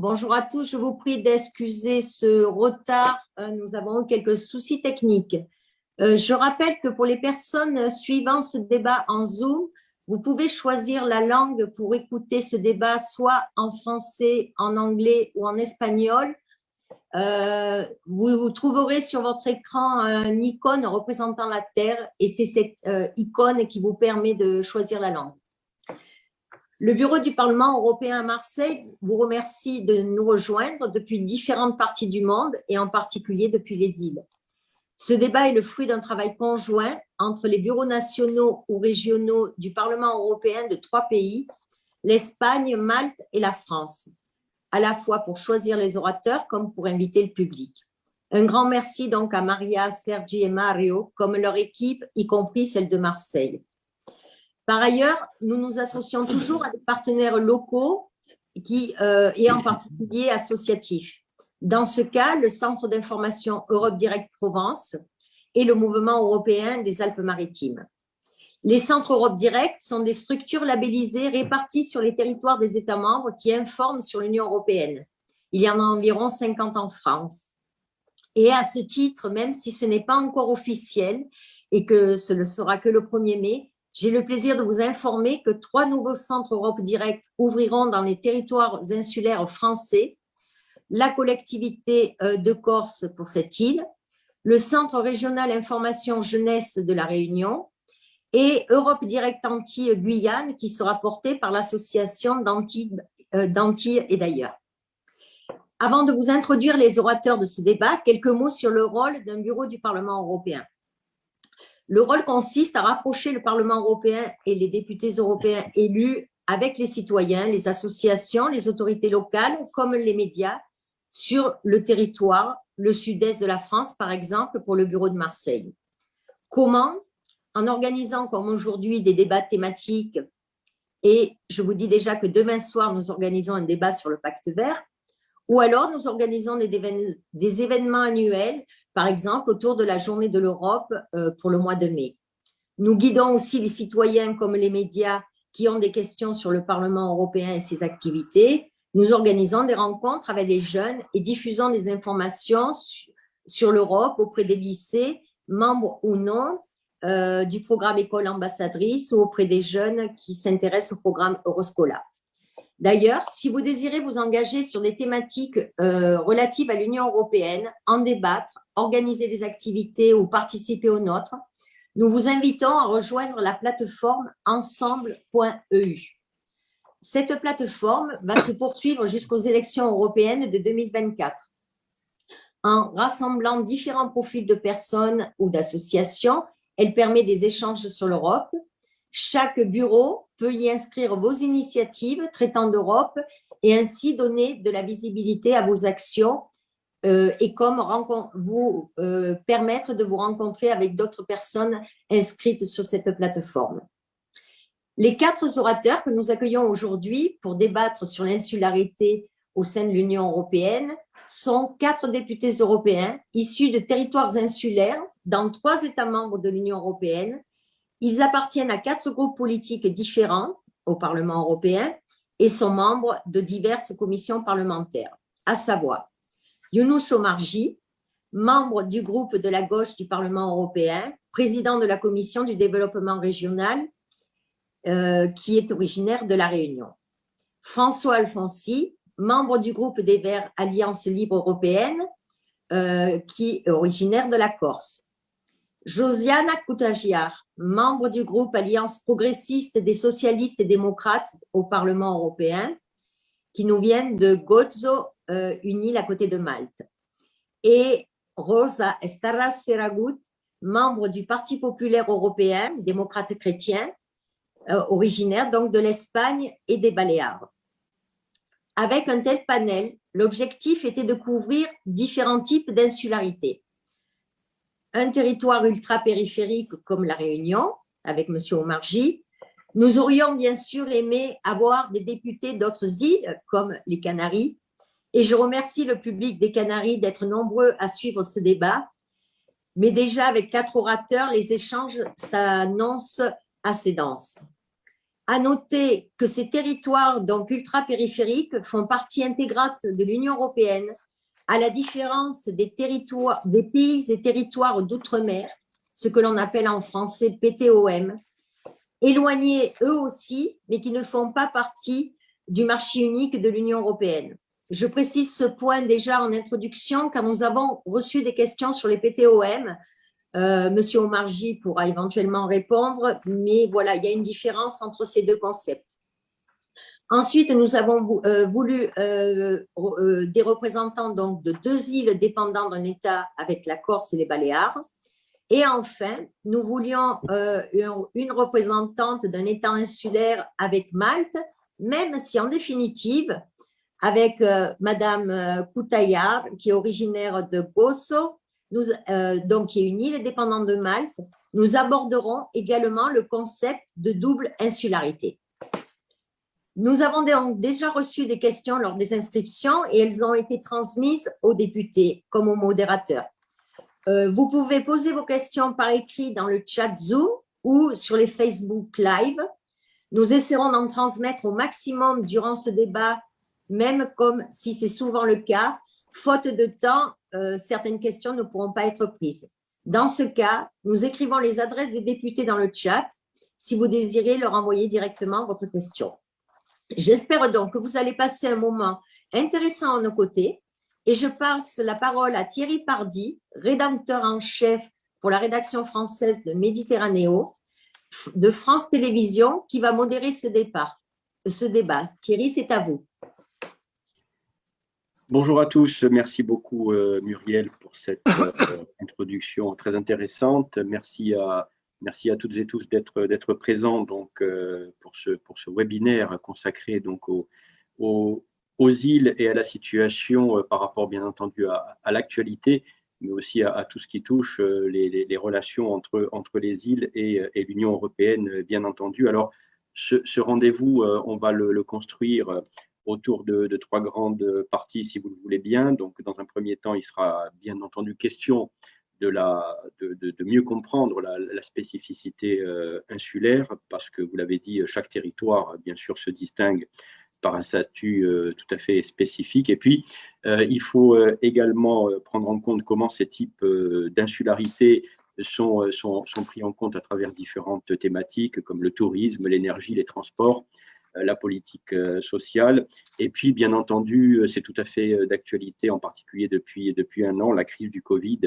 Bonjour à tous, je vous prie d'excuser ce retard. Nous avons eu quelques soucis techniques. Je rappelle que pour les personnes suivant ce débat en Zoom, vous pouvez choisir la langue pour écouter ce débat, soit en français, en anglais ou en espagnol. Vous trouverez sur votre écran une icône représentant la Terre et c'est cette icône qui vous permet de choisir la langue. Le bureau du Parlement européen à Marseille vous remercie de nous rejoindre depuis différentes parties du monde et en particulier depuis les îles. Ce débat est le fruit d'un travail conjoint entre les bureaux nationaux ou régionaux du Parlement européen de 3 pays, l'Espagne, Malte et la France, à la fois pour choisir les orateurs comme pour inviter le public. Un grand merci donc à Maria, Sergi et Mario, comme leur équipe, y compris celle de Marseille. Par ailleurs, nous nous associons toujours à des partenaires locaux et en particulier associatifs. Dans ce cas, le Centre d'information Europe Direct Provence et le Mouvement européen des Alpes-Maritimes. Les centres Europe Direct sont des structures labellisées réparties sur les territoires des États membres qui informent sur l'Union européenne. Il y en a environ 50 en France. Et à ce titre, même si ce n'est pas encore officiel et que ce ne sera que le 1er mai, j'ai le plaisir de vous informer que 3 nouveaux centres Europe Direct ouvriront dans les territoires insulaires français, la collectivité de Corse pour cette île, le Centre régional information jeunesse de la Réunion et Europe Direct Antilles Guyane qui sera porté par l'association d'Antilles et d'ailleurs. Avant de vous introduire les orateurs de ce débat, quelques mots sur le rôle d'un bureau du Parlement européen. Le rôle consiste à rapprocher le Parlement européen et les députés européens élus avec les citoyens, les associations, les autorités locales, comme les médias, sur le territoire, le sud-est de la France, par exemple, pour le bureau de Marseille. Comment? En organisant, comme aujourd'hui, des débats thématiques, et je vous dis déjà que demain soir, nous organisons un débat sur le pacte vert, ou alors nous organisons des événements annuels, par exemple autour de la journée de l'Europe pour le mois de mai. Nous guidons aussi les citoyens comme les médias qui ont des questions sur le Parlement européen et ses activités. Nous organisons des rencontres avec les jeunes et diffusons des informations sur l'Europe auprès des lycées, membres ou non du programme École ambassadrice ou auprès des jeunes qui s'intéressent au programme Euroscola. D'ailleurs, si vous désirez vous engager sur des thématiques relatives à l'Union européenne, en débattre, organiser des activités ou participer aux nôtres, nous vous invitons à rejoindre la plateforme ensemble.eu. Cette plateforme va se poursuivre jusqu'aux élections européennes de 2024. En rassemblant différents profils de personnes ou d'associations, elle permet des échanges sur l'Europe. Chaque bureau peut y inscrire vos initiatives traitant d'Europe et ainsi donner de la visibilité à vos actions et comme vous permettre de vous rencontrer avec d'autres personnes inscrites sur cette plateforme. Les 4 orateurs que nous accueillons aujourd'hui pour débattre sur l'insularité au sein de l'Union européenne sont 4 députés européens issus de territoires insulaires dans 3 États membres de l'Union européenne. Ils appartiennent à 4 groupes politiques différents au Parlement européen et sont membres de diverses commissions parlementaires, à savoir Younous Omarjee, membre du groupe de la gauche du Parlement européen, président de la commission du développement régional, qui est originaire de La Réunion. François Alfonsi, membre du groupe des Verts Alliance Libre Européenne, qui est originaire de la Corse. Josiana Kutagiar, membre du groupe Alliance progressiste des socialistes et démocrates au Parlement européen, qui nous viennent de Gozo, une île à côté de Malte. Et Rosa Estarras Ferragut, membre du Parti populaire européen, démocrate chrétien, originaire donc de l'Espagne et des Baléares. Avec un tel panel, l'objectif était de couvrir différents types d'insularité. Un territoire ultra-périphérique comme La Réunion, avec M. Omarjee. Nous aurions bien sûr aimé avoir des députés d'autres îles, comme les Canaries, et je remercie le public des Canaries d'être nombreux à suivre ce débat, mais déjà avec 4 orateurs, les échanges s'annoncent assez denses. À noter que ces territoires, donc ultra-périphériques, font partie intégrante de l'Union européenne, à la différence des pays et territoires d'outre-mer, ce que l'on appelle en français PTOM, éloignés eux aussi, mais qui ne font pas partie du marché unique de l'Union européenne. Je précise ce point déjà en introduction, car nous avons reçu des questions sur les PTOM. Monsieur Omarjee pourra éventuellement répondre, mais voilà, il y a une différence entre ces deux concepts. Ensuite, nous avons voulu des représentants donc, de 2 îles dépendant d'un État avec la Corse et les Baléares. Et enfin, nous voulions une représentante d'un État insulaire avec Malte, même si en définitive, avec Madame Koutayar, qui est originaire de Gozo, donc qui est une île dépendante de Malte, nous aborderons également le concept de double insularité. Nous avons donc déjà reçu des questions lors des inscriptions et elles ont été transmises aux députés comme aux modérateurs. Vous pouvez poser vos questions par écrit dans le chat Zoom ou sur les Facebook Live. Nous essaierons d'en transmettre au maximum durant ce débat, même comme si c'est souvent le cas. Faute de temps, certaines questions ne pourront pas être prises. Dans ce cas, nous écrivons les adresses des députés dans le chat si vous désirez leur envoyer directement votre question. J'espère donc que vous allez passer un moment intéressant à nos côtés et je passe la parole à Thierry Pardy, rédacteur en chef pour la rédaction française de Méditerranéo, de France Télévisions, qui va modérer ce débat. Thierry, c'est à vous. Bonjour à tous, merci beaucoup Muriel pour cette introduction très intéressante. Merci à toutes et tous d'être présents donc, pour ce webinaire consacré donc, aux îles et à la situation par rapport bien entendu à l'actualité, mais aussi à tout ce qui touche les relations entre les îles et l'Union européenne, bien entendu. Alors, ce rendez-vous, on va le construire autour de 3 grandes parties, si vous le voulez bien. Donc, dans un premier temps, il sera bien entendu question de mieux comprendre la spécificité insulaire, parce que vous l'avez dit, chaque territoire, bien sûr, se distingue par un statut tout à fait spécifique. Et puis, il faut également prendre en compte comment ces types d'insularité sont pris en compte à travers différentes thématiques, comme le tourisme, l'énergie, les transports, la politique sociale. Et puis, bien entendu, c'est tout à fait d'actualité, en particulier depuis 1 an, la crise du Covid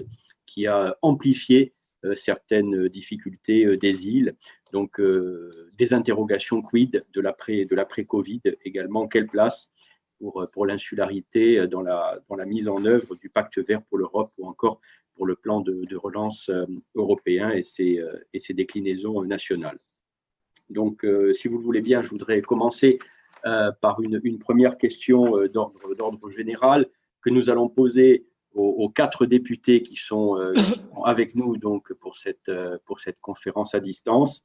qui a amplifié certaines difficultés des îles. Donc, des interrogations quid de l'après-Covid également. Quelle place pour l'insularité dans la mise en œuvre du pacte vert pour l'Europe ou encore pour le plan de relance européen et ses déclinaisons nationales. Donc, si vous le voulez bien, je voudrais commencer par une première question d'ordre général que nous allons poser aux 4 députés qui sont avec nous donc, pour cette conférence à distance.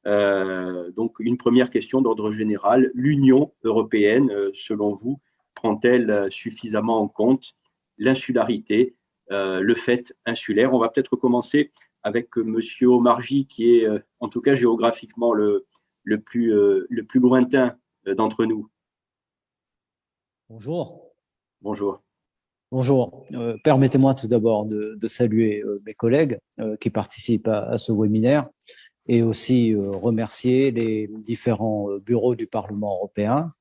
Donc, une première question d'ordre général. L'Union européenne, selon vous, prend-elle suffisamment en compte l'insularité, le fait insulaire? On va peut-être commencer avec M. Omarjee, qui est en tout cas géographiquement le plus lointain d'entre nous. Bonjour. Bonjour. Bonjour. Permettez-moi tout d'abord de saluer mes collègues qui participent à ce webinaire et aussi remercier les différents bureaux du Parlement européen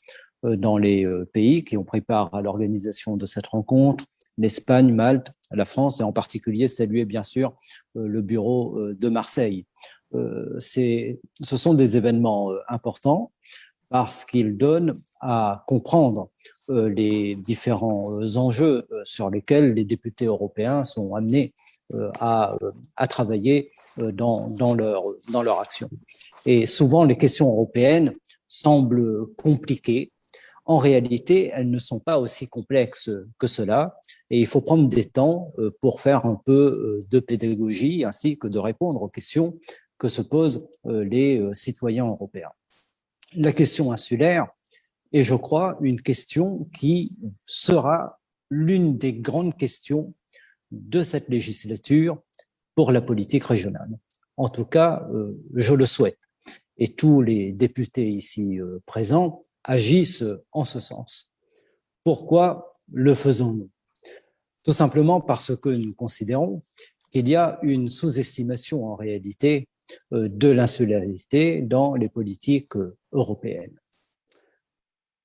dans les pays qui ont pris part à l'organisation de cette rencontre, l'Espagne, Malte, la France et en particulier saluer bien sûr le bureau de Marseille. Ce sont des événements importants parce qu'ils donnent à comprendre les différents enjeux sur lesquels les députés européens sont amenés à travailler dans leur action. Et souvent, les questions européennes semblent compliquées. En réalité, elles ne sont pas aussi complexes que cela et il faut prendre des temps pour faire un peu de pédagogie ainsi que de répondre aux questions que se posent les citoyens européens. La question insulaire est, je crois, une question qui sera l'une des grandes questions de cette législature pour la politique régionale. En tout cas, je le souhaite. et tous les députés ici présents agissent en ce sens. Pourquoi le faisons-nous? Tout simplement parce que nous considérons qu'il y a une sous-estimation en réalité de l'insularité dans les politiques européennes.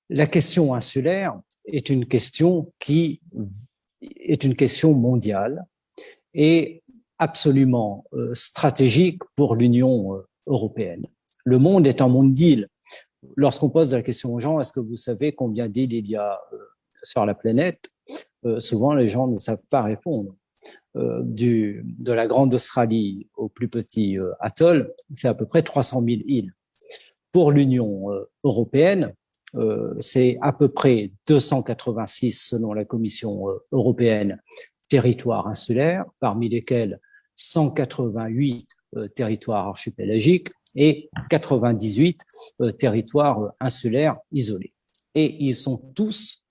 La question insulaire est une question qui est une question mondiale et absolument stratégique pour l'Union européenne. Le monde est un monde d'îles. Lorsqu'on pose la question aux gens, est-ce que vous savez combien d'îles il y a sur la planète? Souvent, les gens ne savent pas répondre. De la grande Australie au plus petit atoll, c'est à peu près 300 000 îles. Pour l'Union européenne, c'est à peu près 286 selon la Commission européenne territoires insulaires, parmi lesquels 188 territoires archipélagiques et 98 territoires insulaires isolés. Et ils sont tous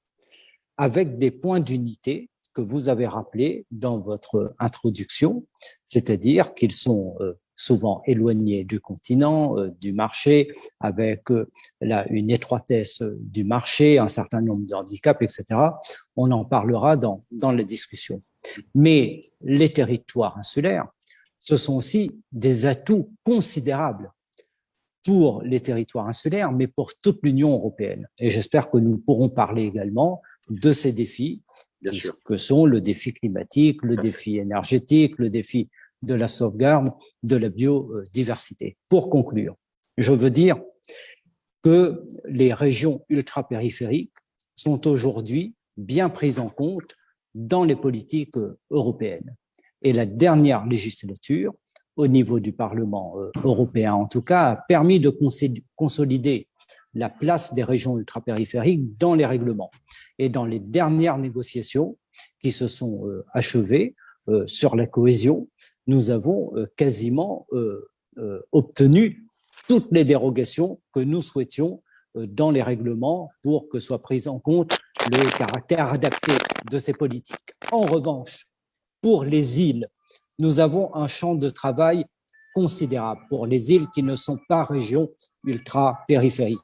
avec des points d'unité que vous avez rappelés dans votre introduction, c'est-à-dire qu'ils sont souvent éloignés du continent, du marché, avec une étroitesse du marché, un certain nombre de handicaps, etc. On en parlera dans la discussion. Mais les territoires insulaires, ce sont aussi des atouts considérables pour les territoires insulaires, mais pour toute l'Union européenne. Et j'espère que nous pourrons parler également de ces défis, que sont le défi climatique, le défi énergétique, le défi de la sauvegarde de la biodiversité. Pour conclure, je veux dire que les régions ultrapériphériques sont aujourd'hui bien prises en compte dans les politiques européennes. Et la dernière législature, au niveau du Parlement européen en tout cas, a permis de consolider la place des régions ultrapériphériques dans les règlements. Et dans les dernières négociations qui se sont achevées sur la cohésion, nous avons quasiment obtenu toutes les dérogations que nous souhaitions dans les règlements pour que soit pris en compte le caractère adapté de ces politiques. En revanche, pour les îles, nous avons un champ de travail considérable pour les îles qui ne sont pas régions ultra-périphériques.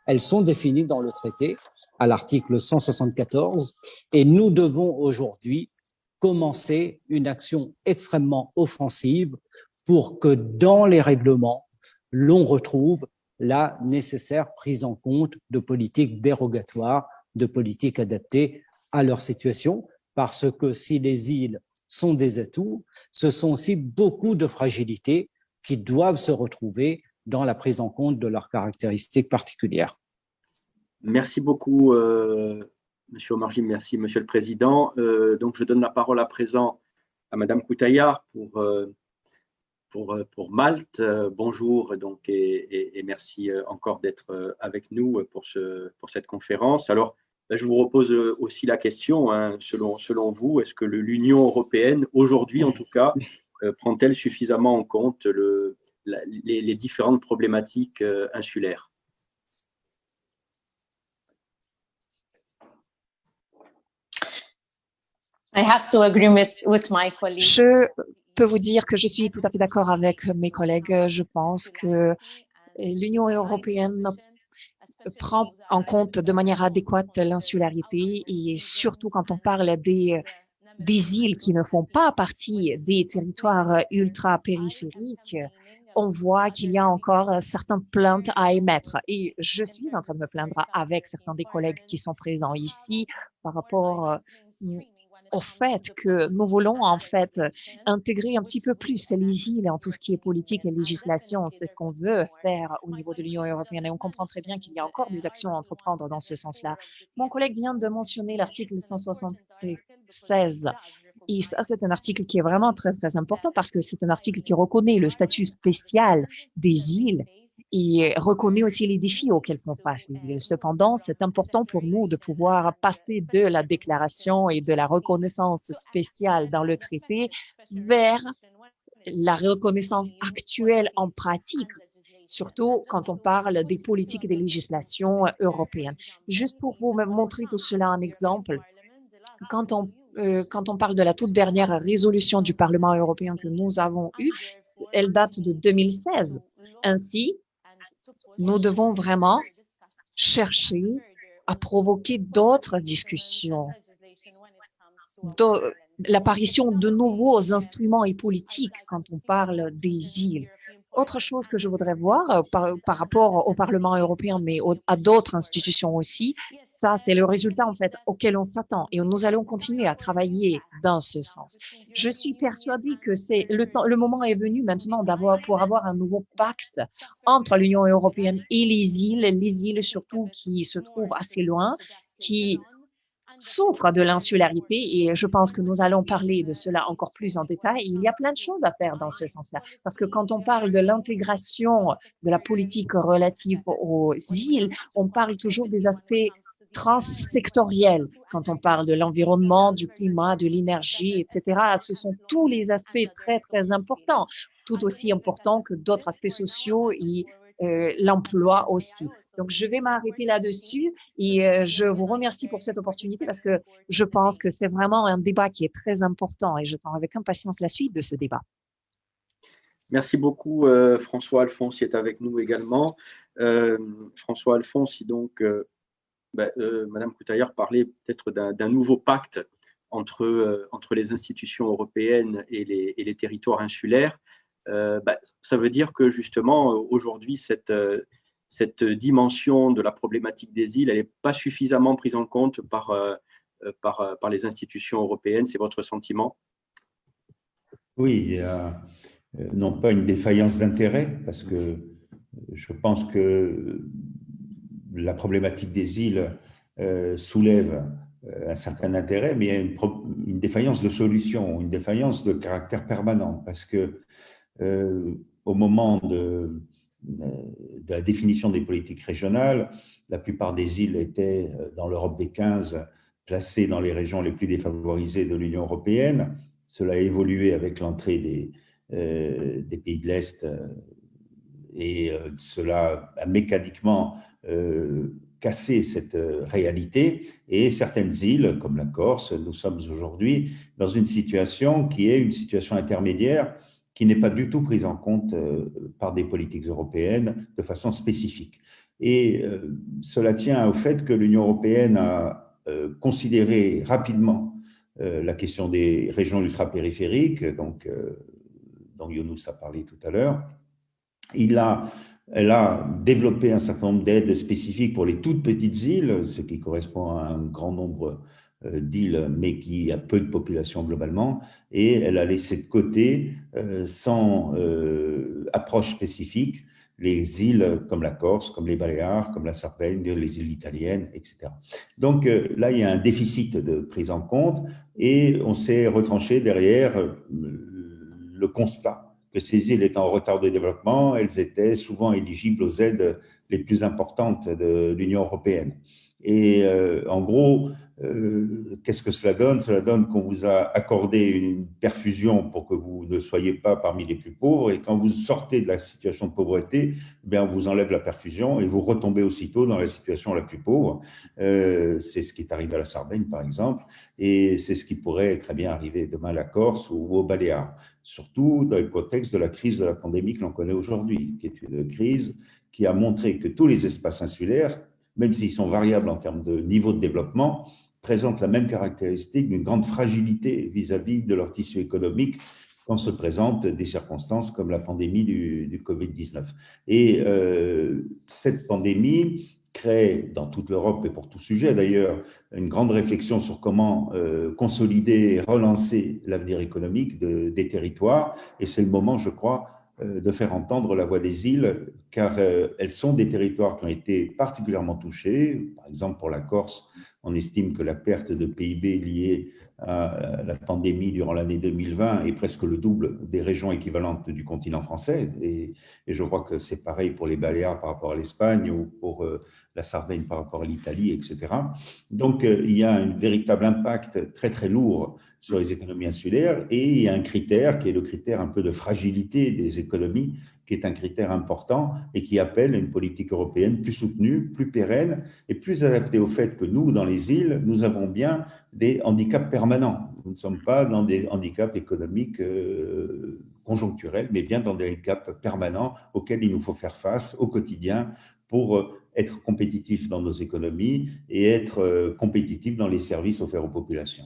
Elles sont définies dans le traité à l'article 174 et nous devons aujourd'hui commencer une action extrêmement offensive pour que dans les règlements, l'on retrouve la nécessaire prise en compte de politiques dérogatoires, de politiques adaptées à leur situation, parce que si les îles sont des atouts, ce sont aussi beaucoup de fragilités qui doivent se retrouver dans la prise en compte de leurs caractéristiques particulières. Merci beaucoup, Monsieur Omarjee, merci, Monsieur le Président. Donc, je donne la parole à présent à Madame Koutayar pour Malte. Bonjour donc, et merci encore d'être avec nous pour cette conférence. Alors, je vous repose aussi la question, hein, selon vous, est-ce que l'Union européenne, aujourd'hui en tout cas, prend-elle suffisamment en compte les différentes problématiques insulaires? Je peux vous dire que je suis tout à fait d'accord avec mes collègues. Je pense que l'Union européenne prend en compte de manière adéquate l'insularité et surtout quand on parle des îles qui ne font pas partie des territoires ultra-périphériques, on voit qu'il y a encore certaines plaintes à émettre. Et je suis en train de me plaindre avec certains des collègues qui sont présents ici par rapport au fait que nous voulons en fait intégrer un petit peu plus les îles en tout ce qui est politique et législation. C'est ce qu'on veut faire au niveau de l'Union européenne et on comprend très bien qu'il y a encore des actions à entreprendre dans ce sens-là. Mon collègue vient de mentionner l'article 176 et ça, c'est un article qui est vraiment très, très important parce que c'est un article qui reconnaît le statut spécial des îles et reconnaît aussi les défis auxquels font face les îles. Cependant, c'est important pour nous de pouvoir passer de la déclaration et de la reconnaissance spéciale dans le traité vers la reconnaissance actuelle en pratique, surtout quand on parle des politiques et des législations européennes. Juste pour vous montrer tout cela en exemple, quand on parle de la toute dernière résolution du Parlement européen que nous avons eue, elle date de 2016. Ainsi, nous devons vraiment chercher à provoquer d'autres discussions, l'apparition de nouveaux instruments et politiques quand on parle des îles. Autre chose que je voudrais voir par rapport au Parlement européen, mais à d'autres institutions aussi, ça, c'est le résultat en fait auquel on s'attend et nous allons continuer à travailler dans ce sens. Je suis persuadée que c'est le moment est venu maintenant pour avoir un nouveau pacte entre l'Union européenne et les îles surtout qui se trouvent assez loin, qui souffrent de l'insularité et je pense que nous allons parler de cela encore plus en détail. Il y a plein de choses à faire dans ce sens-là parce que quand on parle de l'intégration de la politique relative aux îles, on parle toujours des aspects transsectoriels. Quand on parle de l'environnement, du climat, de l'énergie, etc., ce sont tous les aspects très, très importants, tout aussi importants que d'autres aspects sociaux et l'emploi aussi. Donc, je vais m'arrêter là-dessus et je vous remercie pour cette opportunité parce que je pense que c'est vraiment un débat qui est très important et j'attends avec impatience la suite de ce débat. Merci beaucoup, François Alphonse, qui est avec nous également. François Alphonse, donc, Madame Coutaillard parlait peut-être d'un nouveau pacte entre les institutions européennes et les territoires insulaires. Ça veut dire que justement, aujourd'hui, cette dimension de la problématique des îles, elle n'est pas suffisamment prise en compte par les institutions européennes. C'est votre sentiment? Oui, il y a non pas une défaillance d'intérêt, parce que je pense que la problématique des îles soulève un certain intérêt, mais il y a une défaillance de solution, une défaillance de caractère permanent, parce que au moment de la définition des politiques régionales, la plupart des îles étaient, dans l'Europe des 15, placées dans les régions les plus défavorisées de l'Union européenne. Cela a évolué avec l'entrée des pays de l'Est et cela a mécaniquement cassé cette réalité. Et certaines îles, comme la Corse, nous sommes aujourd'hui dans une situation qui est une situation intermédiaire qui n'est pas du tout prise en compte par des politiques européennes de façon spécifique. Et cela tient au fait que l'Union européenne a considéré rapidement la question des régions ultrapériphériques, donc, dont Younous a parlé tout à l'heure. Elle a développé un certain nombre d'aides spécifiques pour les toutes petites îles, ce qui correspond à un grand nombre d'îles, mais qui a peu de population globalement, et elle a laissé de côté, sans approche spécifique, les îles comme la Corse, comme les Baléares, comme la Sardaigne, les îles italiennes, etc. Donc là, il y a un déficit de prise en compte et on s'est retranché derrière le constat que ces îles étant en retard de développement, elles étaient souvent éligibles aux aides les plus importantes de l'Union européenne. Et en gros, qu'est-ce que cela donne? Cela donne qu'on vous a accordé une perfusion pour que vous ne soyez pas parmi les plus pauvres, et quand vous sortez de la situation de pauvreté, on vous enlève la perfusion et vous retombez aussitôt dans la situation la plus pauvre. C'est ce qui est arrivé à la Sardaigne, par exemple, et c'est ce qui pourrait très bien arriver demain à la Corse ou aux Baléares, surtout dans le contexte de la crise de la pandémie que l'on connaît aujourd'hui, qui est une crise qui a montré que tous les espaces insulaires, même s'ils sont variables en termes de niveau de développement, présentent la même caractéristique d'une grande fragilité vis-à-vis de leur tissu économique quand se présentent des circonstances comme la pandémie du Covid-19. Et cette pandémie crée dans toute l'Europe et pour tout sujet d'ailleurs une grande réflexion sur comment consolider et relancer l'avenir économique des territoires. Et c'est le moment, je crois, de faire entendre la voix des îles, car elles sont des territoires qui ont été particulièrement touchés. Par exemple, pour la Corse, on estime que la perte de PIB liée à la pandémie durant l'année 2020 est presque le double des régions équivalentes du continent français. Et je crois que c'est pareil pour les Baléares par rapport à l'Espagne ou pour la Sardaigne par rapport à l'Italie, etc. Donc, il y a un véritable impact très, très lourd sur les économies insulaires, et il y a un critère qui est le critère un peu de fragilité des économies, qui est un critère important et qui appelle une politique européenne plus soutenue, plus pérenne et plus adaptée au fait que nous, dans les îles, nous avons bien des handicaps permanents permanents. Nous ne sommes pas dans des handicaps économiques conjoncturels, mais bien dans des handicaps permanents auxquels il nous faut faire face au quotidien pour être compétitifs dans nos économies et être compétitifs dans les services offerts aux populations.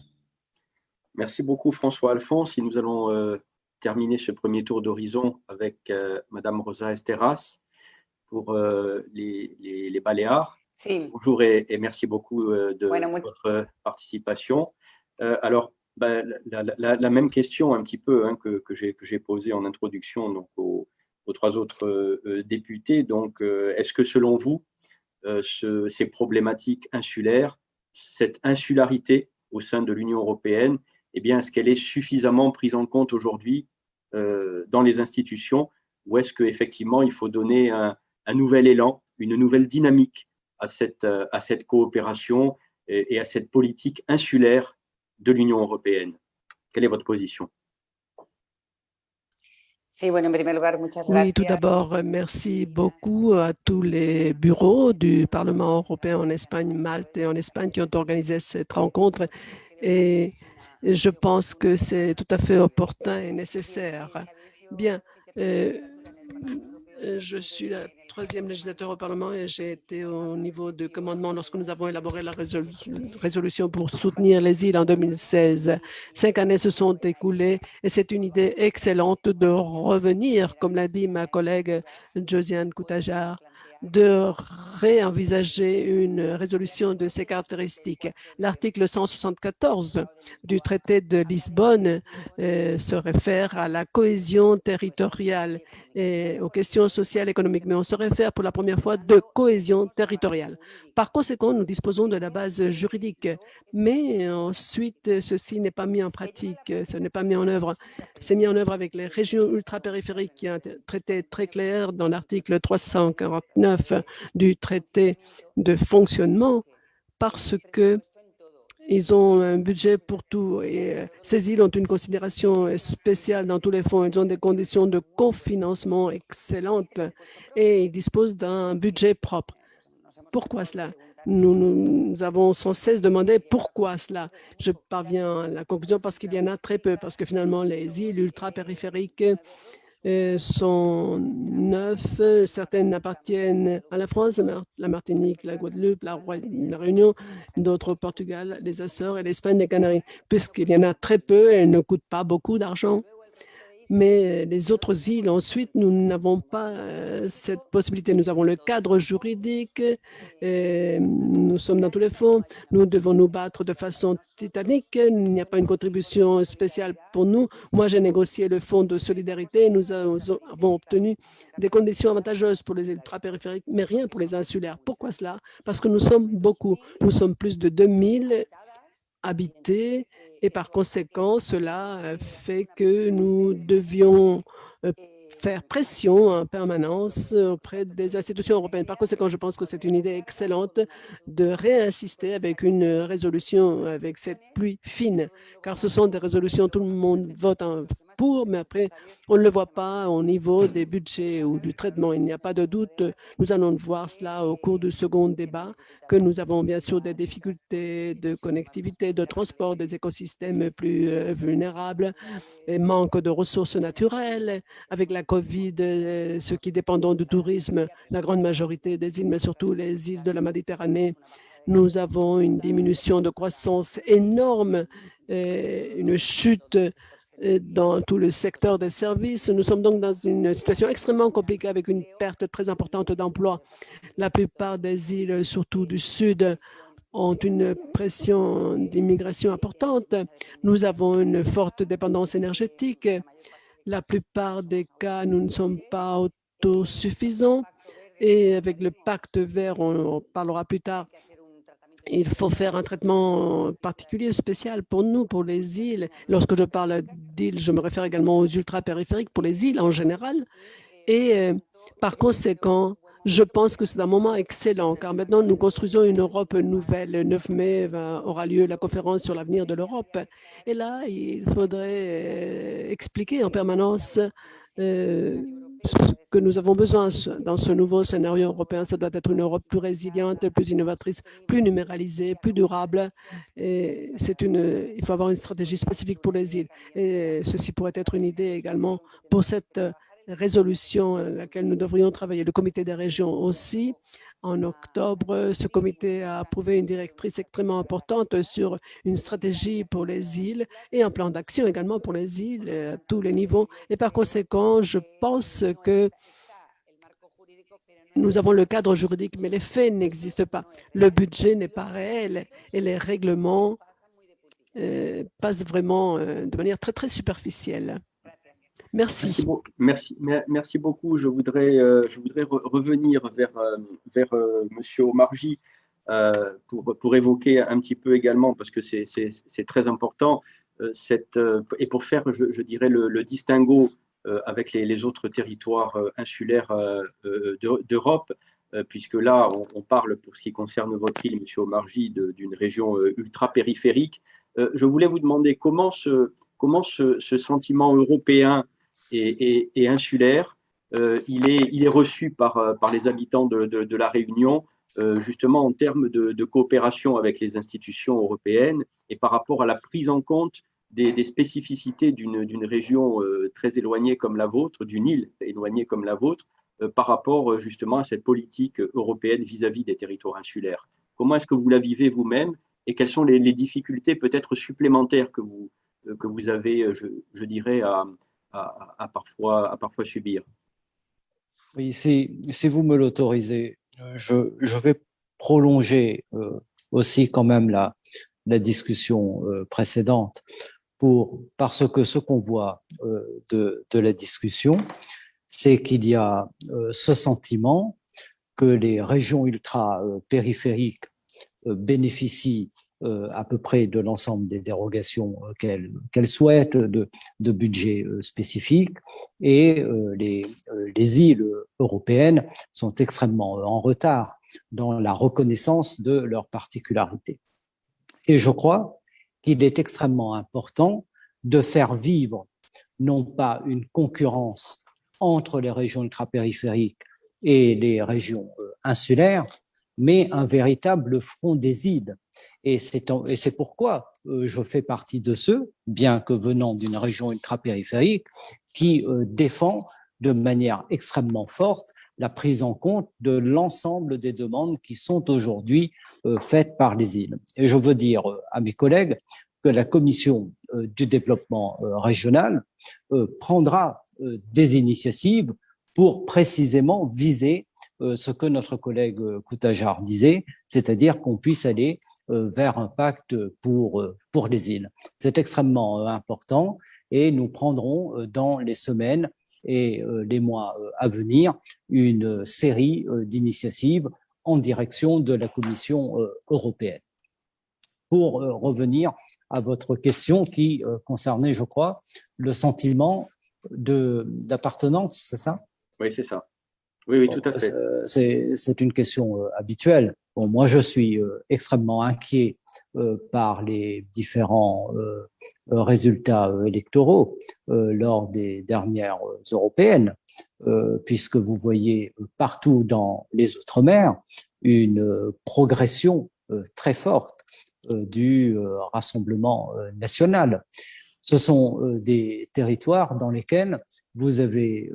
Merci beaucoup François Alphonse. Et nous allons terminer ce premier tour d'horizon avec Madame Rosa Esteras pour les Baléares. Sí. Bonjour et merci beaucoup de votre participation. Alors, la même question un petit peu que j'ai posée en introduction donc, aux trois autres députés. Donc, est-ce que selon vous, ces problématiques insulaires, cette insularité au sein de l'Union européenne, eh bien, est-ce qu'elle est suffisamment prise en compte aujourd'hui dans les institutions, ou est-ce qu'effectivement il faut donner un nouvel élan, une nouvelle dynamique à cette coopération et à cette politique insulaire de l'Union européenne? Quelle est votre position? Oui, tout d'abord, merci beaucoup à tous les bureaux du Parlement européen en Espagne, Malte et en Espagne qui ont organisé cette rencontre. Et je pense que c'est tout à fait opportun et nécessaire. Bien, je suis la troisième législateur au Parlement et j'ai été au niveau de commandement lorsque nous avons élaboré la résolution pour soutenir les îles en 2016. 5 années se sont écoulées et c'est une idée excellente de revenir, comme l'a dit ma collègue Josiane Koutajar, de réenvisager une résolution de ces caractéristiques. L'article 174 du traité de Lisbonne se réfère à la cohésion territoriale et aux questions sociales et économiques, mais on se réfère pour la première fois de cohésion territoriale. Par conséquent, nous disposons de la base juridique, mais ensuite, ceci n'est pas mis en pratique, ce n'est pas mis en œuvre. C'est mis en œuvre avec les régions ultrapériphériques qui ont un traité très clair dans l'article 349 du traité de fonctionnement parce que ils ont un budget pour tout et ces îles ont une considération spéciale dans tous les fonds. Ils ont des conditions de cofinancement excellentes et ils disposent d'un budget propre. Pourquoi cela? Nous avons sans cesse demandé pourquoi cela. Je parviens à la conclusion parce qu'il y en a très peu, parce que finalement les îles ultra-périphériques sont 9. Certaines appartiennent à la France, la Martinique, la Guadeloupe, la Réunion, d'autres au Portugal, les Açores et l'Espagne, les Canaries. Puisqu'il y en a très peu, elles ne coûtent pas beaucoup d'argent. Mais les autres îles, ensuite, nous n'avons pas cette possibilité. Nous avons le cadre juridique, nous sommes dans tous les fonds, nous devons nous battre de façon titanique. Il n'y a pas une contribution spéciale pour nous. Moi, j'ai négocié le fonds de solidarité. Nous avons obtenu des conditions avantageuses pour les ultrapériphériques, mais rien pour les insulaires. Pourquoi cela? Parce que nous sommes beaucoup. Nous sommes plus de 2000 habités. Et par conséquent, cela fait que nous devions faire pression en permanence auprès des institutions européennes. Par conséquent, je pense que c'est une idée excellente de réinsister avec une résolution avec cette pluie fine, car ce sont des résolutions, tout le monde vote pour, mais après, on ne le voit pas au niveau des budgets ou du traitement. Il n'y a pas de doute. Nous allons voir cela au cours du second débat, que nous avons bien sûr des difficultés de connectivité, de transport, des écosystèmes plus vulnérables, et manque de ressources naturelles. Avec la COVID, ceux qui dépendent du tourisme, la grande majorité des îles, mais surtout les îles de la Méditerranée, nous avons une diminution de croissance énorme, une chute dans tout le secteur des services. Nous sommes donc dans une situation extrêmement compliquée avec une perte très importante d'emplois. La plupart des îles, surtout du sud, ont une pression d'immigration importante. Nous avons une forte dépendance énergétique. La plupart des cas, nous ne sommes pas autosuffisants. Et avec le pacte vert, on parlera plus tard, il faut faire un traitement particulier, spécial pour nous, pour les îles. Lorsque je parle d'îles, je me réfère également aux ultra-périphériques, pour les îles en général. Et par conséquent, je pense que c'est un moment excellent, car maintenant, nous construisons une Europe nouvelle. Le 9 mai aura lieu la conférence sur l'avenir de l'Europe. Et là, il faudrait expliquer en permanence ce que nous avons besoin dans ce nouveau scénario européen, ça doit être une Europe plus résiliente, plus innovatrice, plus numéralisée, plus durable. Et il faut avoir une stratégie spécifique pour les îles. Et ceci pourrait être une idée également pour cette résolution à laquelle nous devrions travailler. Le comité des régions aussi. En octobre, ce comité a approuvé une directrice extrêmement importante sur une stratégie pour les îles et un plan d'action également pour les îles à tous les niveaux. Et par conséquent, je pense que nous avons le cadre juridique, mais les faits n'existent pas. Le budget n'est pas réel et les règlements passent vraiment de manière très, très superficielle. Merci. Merci beaucoup. Je voudrais revenir vers Monsieur Omarjee pour évoquer un petit peu également, parce que c'est très important, et pour faire, je dirais, le distinguo avec les autres territoires insulaires d'Europe, puisque là, on parle, pour ce qui concerne votre île, Monsieur Omarjee, d'une région ultra-périphérique. Je voulais vous demander comment ce sentiment européen et insulaire, il est reçu par les habitants de la Réunion, justement en termes de coopération avec les institutions européennes et par rapport à la prise en compte des spécificités d'une région très éloignée comme la vôtre, d'une île éloignée comme la vôtre, par rapport justement à cette politique européenne vis-à-vis des territoires insulaires. Comment est-ce que vous la vivez vous-même et quelles sont les difficultés peut-être supplémentaires que vous avez, je dirais, à parfois subir? Oui, si vous me l'autorisez, je vais prolonger aussi quand même la discussion précédente parce que ce qu'on voit de la discussion, c'est qu'il y a ce sentiment que les régions ultra-périphériques bénéficient à peu près de l'ensemble des dérogations qu'elles souhaitent, de budgets spécifiques, et les îles européennes sont extrêmement en retard dans la reconnaissance de leurs particularités. Et je crois qu'il est extrêmement important de faire vivre non pas une concurrence entre les régions ultrapériphériques et les régions insulaires, mais un véritable front des îles. Et c'est pourquoi je fais partie de ceux, bien que venant d'une région ultrapériphérique, qui défend de manière extrêmement forte la prise en compte de l'ensemble des demandes qui sont aujourd'hui faites par les îles. Et je veux dire à mes collègues que la Commission du développement régional prendra des initiatives pour précisément viser ce que notre collègue Koutajar disait, c'est-à-dire qu'on puisse aller vers un pacte pour les îles. C'est extrêmement important et nous prendrons dans les semaines et les mois à venir une série d'initiatives en direction de la Commission européenne. Pour revenir à votre question qui concernait, je crois, le sentiment d'appartenance, c'est ça? Oui, c'est ça. Oui, tout à fait. C'est une question habituelle. Bon, moi, je suis extrêmement inquiet par les différents résultats électoraux lors des dernières européennes, puisque vous voyez partout dans les Outre-mer une progression très forte du Rassemblement national. Ce sont des territoires dans lesquels vous avez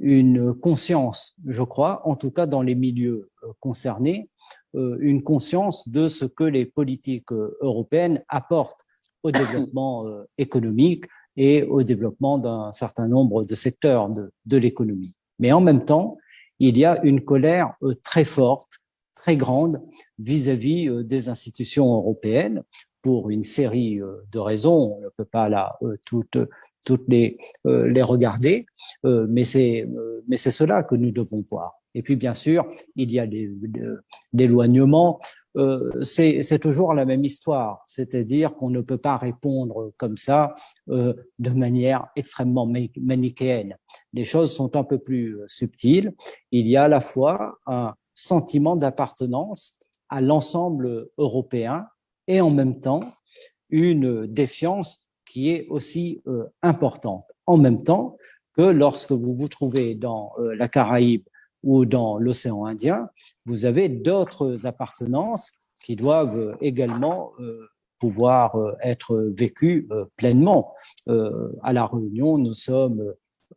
une conscience, je crois, en tout cas dans les milieux concernés, une conscience de ce que les politiques européennes apportent au développement économique et au développement d'un certain nombre de secteurs de l'économie. Mais en même temps, il y a une colère très forte, très grande vis-à-vis des institutions européennes pour une série de raisons. On ne peut pas là toutes les regarder, mais c'est cela que nous devons voir. Et puis bien sûr, il y a l'éloignement. C'est toujours la même histoire, c'est-à-dire qu'on ne peut pas répondre comme ça de manière extrêmement manichéenne. Les choses sont un peu plus subtiles. Il y a à la fois un sentiment d'appartenance à l'ensemble européen et en même temps une défiance qui est aussi importante. En même temps que lorsque vous vous trouvez dans la Caraïbe ou dans l'océan Indien, vous avez d'autres appartenances qui doivent également pouvoir être vécues pleinement. À La Réunion, nous sommes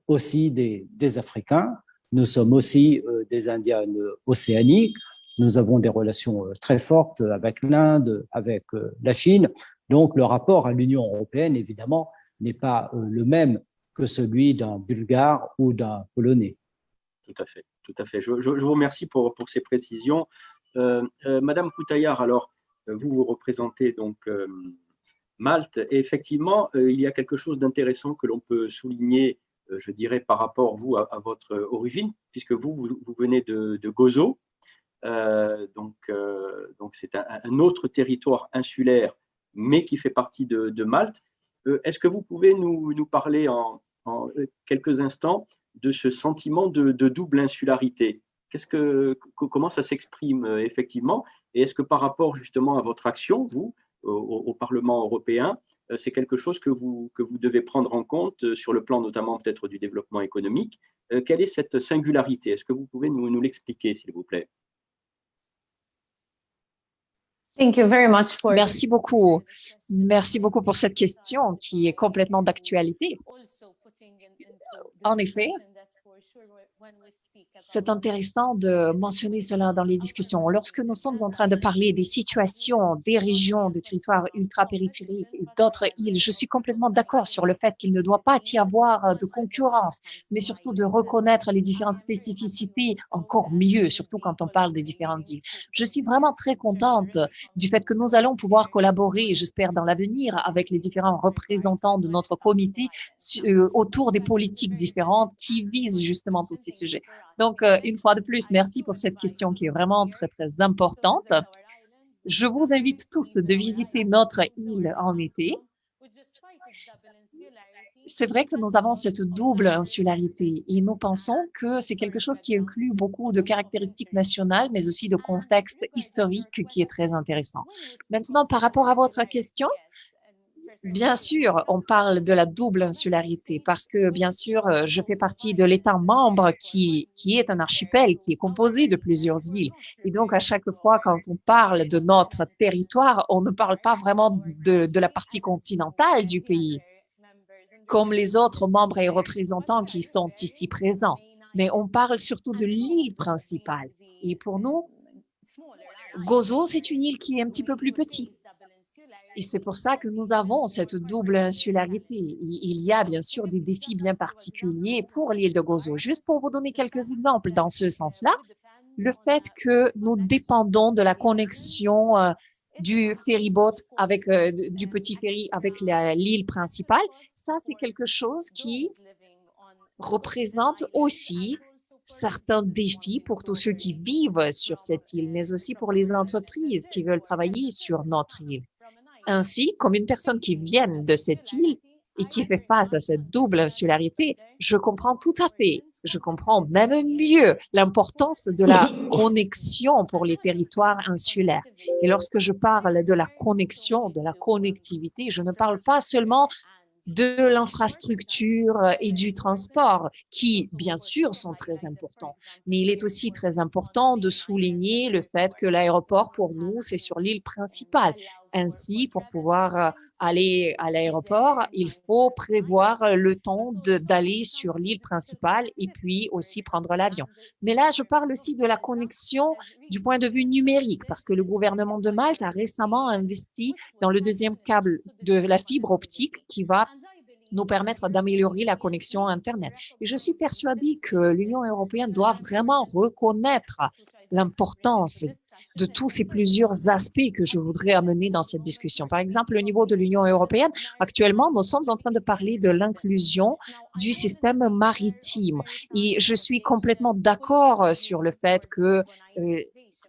aussi des Africains, nous sommes aussi des Indiennes océaniques, nous avons des relations très fortes avec l'Inde, avec la Chine. Donc, le rapport à l'Union européenne, évidemment, n'est pas le même que celui d'un Bulgare ou d'un Polonais. Tout à fait, tout à fait. Je vous remercie pour ces précisions. Madame Koutaillard, alors, vous représentez donc Malte, et effectivement, il y a quelque chose d'intéressant que l'on peut souligner, je dirais, par rapport, vous, à votre origine, puisque vous venez de Gozo. Donc c'est un autre territoire insulaire, mais qui fait partie de Malte. Est-ce que vous pouvez nous parler en quelques instants de ce sentiment de double insularité? Comment ça s'exprime effectivement? Et est-ce que par rapport justement à votre action, vous, au Parlement européen, c'est quelque chose que vous devez prendre en compte sur le plan notamment peut-être du développement économique? Quelle est cette singularité? Est-ce que vous pouvez nous l'expliquer, s'il vous plaît? Merci beaucoup. Merci beaucoup pour cette question qui est complètement d'actualité. En effet, c'est intéressant de mentionner cela dans les discussions. Lorsque nous sommes en train de parler des situations, des régions, des territoires ultra-périphériques et d'autres îles, je suis complètement d'accord sur le fait qu'il ne doit pas y avoir de concurrence, mais surtout de reconnaître les différentes spécificités encore mieux, surtout quand on parle des différentes îles. Je suis vraiment très contente du fait que nous allons pouvoir collaborer, j'espère dans l'avenir, avec les différents représentants de notre comité autour des politiques différentes qui visent justement tous ces sujets. Donc, une fois de plus, merci pour cette question qui est vraiment très, très importante. Je vous invite tous de visiter notre île en été. C'est vrai que nous avons cette double insularité et nous pensons que c'est quelque chose qui inclut beaucoup de caractéristiques nationales, mais aussi de contexte historique qui est très intéressant. Maintenant, par rapport à votre question, bien sûr, on parle de la double insularité parce que, bien sûr, je fais partie de l'État membre qui est un archipel, qui est composé de plusieurs îles. Et donc, à chaque fois, quand on parle de notre territoire, on ne parle pas vraiment de la partie continentale du pays, comme les autres membres et représentants qui sont ici présents. Mais on parle surtout de l'île principale. Et pour nous, Gozo, c'est une île qui est un petit peu plus petite. Et c'est pour ça que nous avons cette double insularité. Il y a bien sûr des défis bien particuliers pour l'île de Gozo. Juste pour vous donner quelques exemples dans ce sens-là, le fait que nous dépendons de la connexion du ferryboat avec du petit ferry avec l'île principale, ça c'est quelque chose qui représente aussi certains défis pour tous ceux qui vivent sur cette île, mais aussi pour les entreprises qui veulent travailler sur notre île. Ainsi, comme une personne qui vient de cette île et qui fait face à cette double insularité, je comprends tout à fait, je comprends même mieux l'importance de la connexion pour les territoires insulaires. Et lorsque je parle de la connexion, de la connectivité, je ne parle pas seulement de l'infrastructure et du transport, qui, bien sûr, sont très importants. Mais il est aussi très important de souligner le fait que l'aéroport, pour nous, c'est sur l'île principale. Ainsi, pour pouvoir aller à l'aéroport, il faut prévoir le temps d'aller sur l'île principale et puis aussi prendre l'avion. Mais là, je parle aussi de la connexion du point de vue numérique, parce que le gouvernement de Malte a récemment investi dans le deuxième câble de la fibre optique qui va nous permettre d'améliorer la connexion Internet. Et je suis persuadée que l'Union européenne doit vraiment reconnaître l'importance de tous ces plusieurs aspects que je voudrais amener dans cette discussion. Par exemple, au niveau de l'Union européenne, actuellement, nous sommes en train de parler de l'inclusion du système maritime. Et je suis complètement d'accord sur le fait que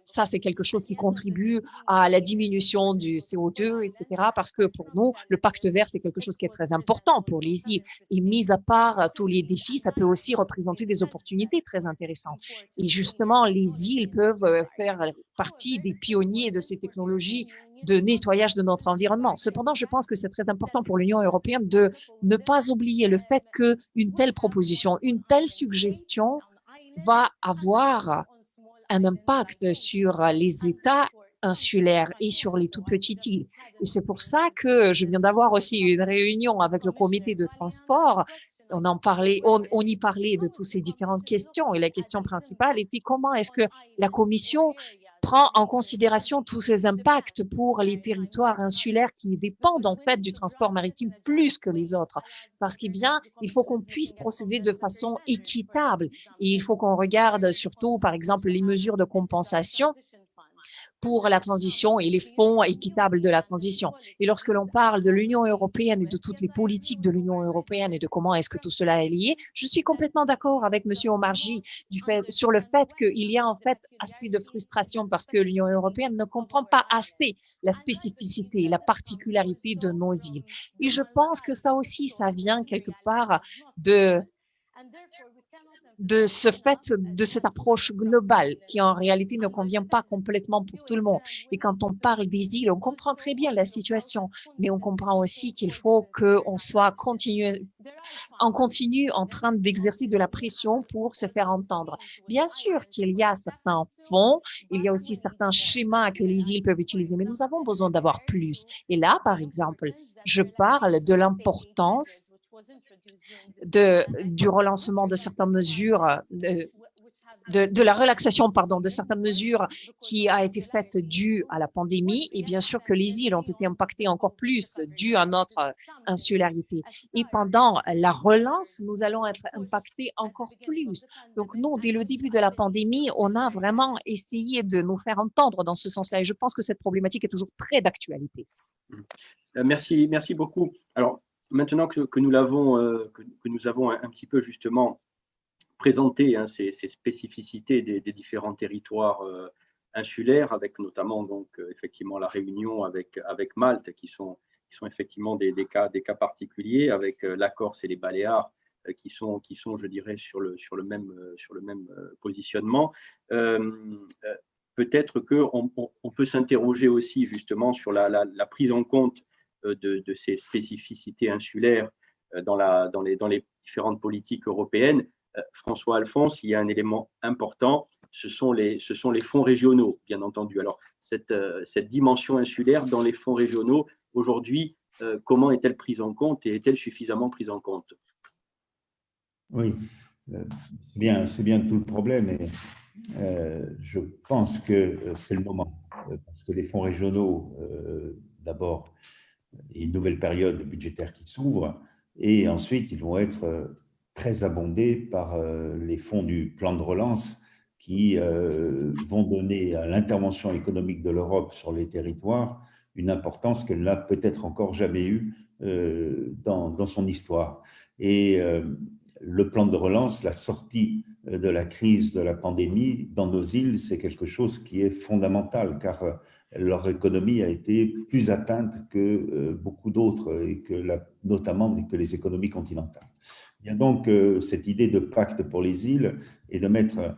Ça, c'est quelque chose qui contribue à la diminution du CO2, etc. Parce que pour nous, le pacte vert, c'est quelque chose qui est très important pour les îles. Et mis à part tous les défis, ça peut aussi représenter des opportunités très intéressantes. Et justement, les îles peuvent faire partie des pionniers de ces technologies de nettoyage de notre environnement. Cependant, je pense que c'est très important pour l'Union européenne de ne pas oublier le fait qu'une telle proposition, une telle suggestion va avoir un impact sur les États insulaires et sur les tout petites îles. Et c'est pour ça que je viens d'avoir aussi une réunion avec le comité de transport. On y parlait de toutes ces différentes questions et la question principale était comment est-ce que la Commission prend en considération tous ces impacts pour les territoires insulaires qui dépendent en fait du transport maritime plus que les autres. Parce qu'il faut qu'on puisse procéder de façon équitable et il faut qu'on regarde surtout, par exemple, les mesures de compensation pour la transition et les fonds équitables de la transition. Et lorsque l'on parle de l'Union européenne et de toutes les politiques de l'Union européenne et de comment est-ce que tout cela est lié, je suis complètement d'accord avec M. Omarjee sur le fait qu'il y a en fait assez de frustration parce que l'Union européenne ne comprend pas assez la spécificité, la particularité de nos îles. Et je pense que ça aussi, ça vient quelque part de ce fait, de cette approche globale qui en réalité ne convient pas complètement pour tout le monde. Et quand on parle des îles, on comprend très bien la situation, mais on comprend aussi qu'il faut qu'on soit en train d'exercer de la pression pour se faire entendre. Bien sûr qu'il y a certains fonds, il y a aussi certains schémas que les îles peuvent utiliser, mais nous avons besoin d'avoir plus. Et là, par exemple, je parle de l'importance du relancement de certaines mesures, de la relaxation, de certaines mesures qui a été faite due à la pandémie. Et bien sûr que les îles ont été impactées encore plus dû à notre insularité. Et pendant la relance, nous allons être impactés encore plus. Donc, nous, dès le début de la pandémie, on a vraiment essayé de nous faire entendre dans ce sens-là. Et je pense que cette problématique est toujours très d'actualité. Merci beaucoup. Alors, maintenant que nous avons un petit peu justement présenté ces spécificités des différents territoires insulaires, avec notamment donc effectivement la Réunion avec Malte, qui sont effectivement des cas particuliers, avec la Corse et les Baléares qui sont, je dirais, sur le même positionnement. Peut-être qu'on peut s'interroger aussi justement sur la prise en compte de ces spécificités insulaires dans les différentes politiques européennes. François Alphonse, il y a un élément important, ce sont les fonds régionaux, bien entendu. Alors, cette dimension insulaire dans les fonds régionaux, aujourd'hui, comment est-elle prise en compte et est-elle suffisamment prise en compte? Oui, c'est bien tout le problème. Et je pense que c'est le moment, parce que les fonds régionaux, d'abord, il y a une nouvelle période budgétaire qui s'ouvre, et ensuite, ils vont être très abondés par les fonds du plan de relance qui vont donner à l'intervention économique de l'Europe sur les territoires une importance qu'elle n'a peut-être encore jamais eue dans son histoire. Et le plan de relance, la sortie de la crise de la pandémie dans nos îles, c'est quelque chose qui est fondamental, car leur économie a été plus atteinte que beaucoup d'autres, et notamment que les économies continentales. Il y a donc cette idée de pacte pour les îles et de mettre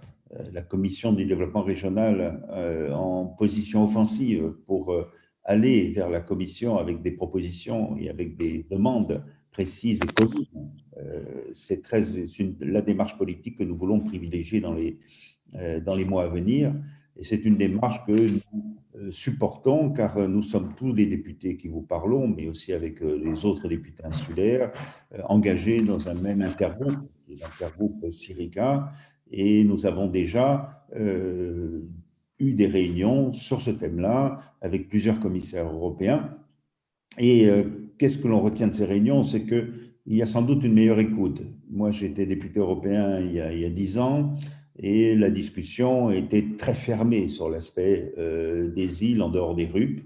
la Commission du développement régional en position offensive pour aller vers la Commission avec des propositions et avec des demandes précises et communes. C'est la démarche politique que nous voulons privilégier dans les mois à venir. Et c'est une démarche que nous supportons, car nous sommes tous des députés qui vous parlons, mais aussi avec les autres députés insulaires, engagés dans un même intergroupe, qui est l'intergroupe Syrica, et nous avons déjà eu des réunions sur ce thème-là avec plusieurs commissaires européens. Et qu'est-ce que l'on retient de ces réunions? C'est qu'il y a sans doute une meilleure écoute. Moi, j'étais député européen il y a 10 ans, et la discussion était très fermée sur l'aspect des îles en dehors des RUP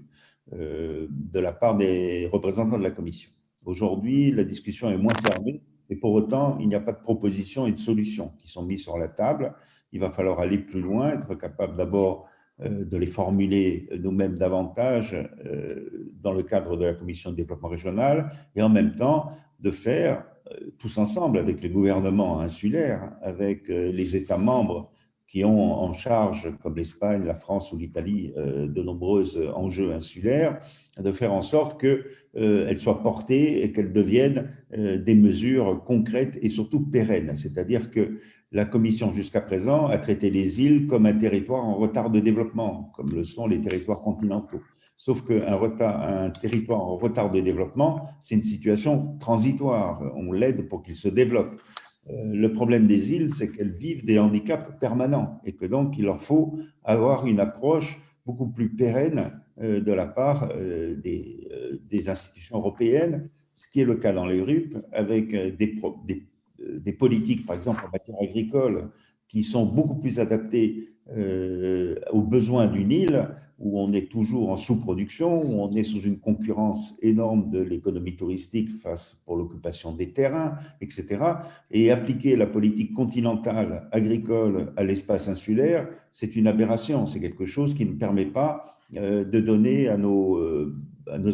de la part des représentants de la Commission. Aujourd'hui, la discussion est moins fermée, et pour autant, il n'y a pas de propositions et de solutions qui sont mises sur la table. Il va falloir aller plus loin, être capable d'abord de les formuler nous-mêmes davantage dans le cadre de la Commission de développement régional et en même temps de faire tous ensemble avec les gouvernements insulaires, avec les États membres qui ont en charge, comme l'Espagne, la France ou l'Italie, de nombreux enjeux insulaires, de faire en sorte qu'elles soient portées et qu'elles deviennent des mesures concrètes et surtout pérennes. C'est-à-dire que la Commission, jusqu'à présent, a traité les îles comme un territoire en retard de développement, comme le sont les territoires continentaux. Sauf qu'un territoire en retard de développement, c'est une situation transitoire. On l'aide pour qu'il se développe. Le problème des îles, c'est qu'elles vivent des handicaps permanents et que donc il leur faut avoir une approche beaucoup plus pérenne de la part des institutions européennes, ce qui est le cas dans les RUP, avec des politiques, par exemple en matière agricole, qui sont beaucoup plus adaptées aux besoins d'une île où on est toujours en sous-production, où on est sous une concurrence énorme de l'économie touristique face pour l'occupation des terrains, etc. Et appliquer la politique continentale agricole à l'espace insulaire, c'est une aberration, c'est quelque chose qui ne permet pas de donner à nos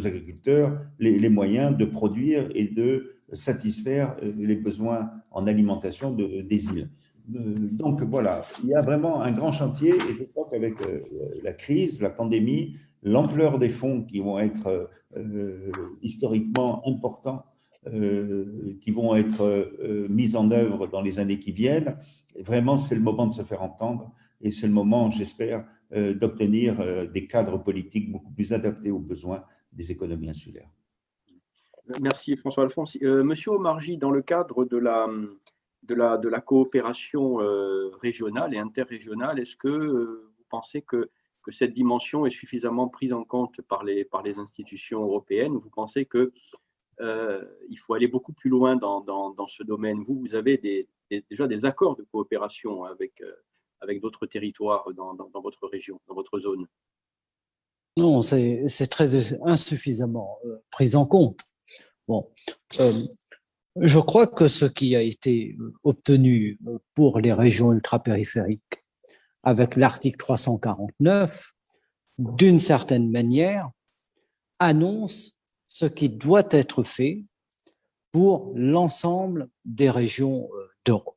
agriculteurs les moyens de produire et de satisfaire les besoins en alimentation des îles. Donc voilà, il y a vraiment un grand chantier et je crois qu'avec la crise, la pandémie, l'ampleur des fonds qui vont être historiquement importants, qui vont être mis en œuvre dans les années qui viennent, vraiment c'est le moment de se faire entendre et c'est le moment, j'espère, d'obtenir des cadres politiques beaucoup plus adaptés aux besoins des économies insulaires. Merci François-Alphonse. Monsieur Omarjee, dans le cadre de la coopération régionale et interrégionale, est-ce que vous pensez que cette dimension est suffisamment prise en compte par les institutions européennes, ou vous pensez qu'il faut aller beaucoup plus loin dans ce domaine? Vous avez déjà des accords de coopération avec d'autres territoires dans votre région, dans votre zone? Non, c'est très insuffisamment pris en compte. Bon, je crois que ce qui a été obtenu pour les régions ultrapériphériques avec l'article 349, d'une certaine manière, annonce ce qui doit être fait pour l'ensemble des régions d'Europe.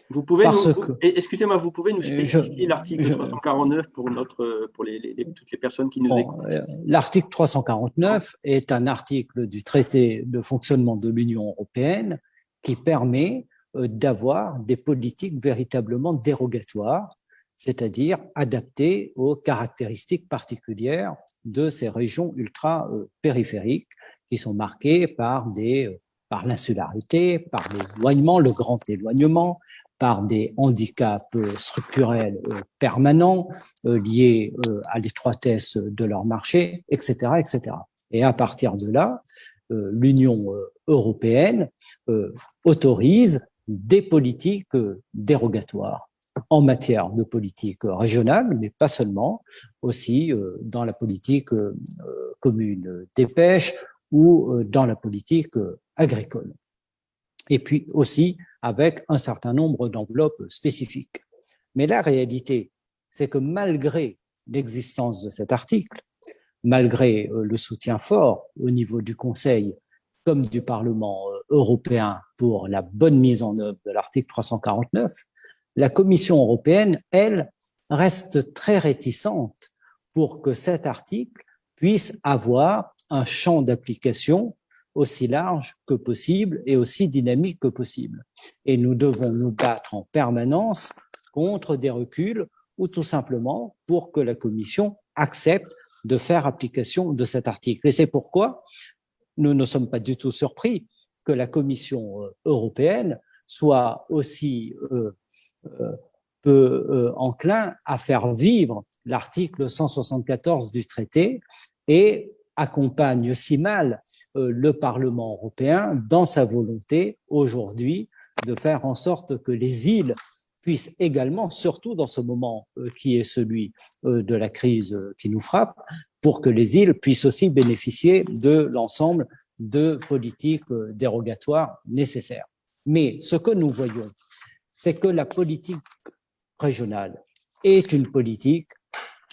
Vous pouvez excusez-moi, vous pouvez nous spécifier l'article 349 pour toutes les personnes qui nous écoutent? L'article 349 est un article du traité de fonctionnement de l'Union européenne qui permet d'avoir des politiques véritablement dérogatoires, c'est-à-dire adaptées aux caractéristiques particulières de ces régions ultra-périphériques qui sont marquées par l'insularité, par l'éloignement, le grand éloignement, par des handicaps structurels permanents liés à l'étroitesse de leur marché, etc., etc. Et à partir de là, l'Union européenne autorise des politiques dérogatoires en matière de politique régionale, mais pas seulement, aussi dans la politique commune des pêches ou dans la politique agricole. Et puis aussi avec un certain nombre d'enveloppes spécifiques. Mais la réalité, c'est que malgré l'existence de cet article, malgré le soutien fort au niveau du Conseil comme du Parlement européen pour la bonne mise en œuvre de l'article 349, la Commission européenne, elle, reste très réticente pour que cet article puisse avoir un champ d'application aussi large que possible et aussi dynamique que possible. Et nous devons nous battre en permanence contre des reculs ou tout simplement pour que la Commission accepte de faire application de cet article. Et c'est pourquoi nous ne sommes pas du tout surpris que la Commission européenne soit aussi peu enclin à faire vivre l'article 174 du traité et accompagne si mal le Parlement européen dans sa volonté aujourd'hui de faire en sorte que les îles puissent également, surtout dans ce moment qui est celui de la crise qui nous frappe, pour que les îles puissent aussi bénéficier de l'ensemble de politiques dérogatoires nécessaires. Mais ce que nous voyons, c'est que la politique régionale est une politique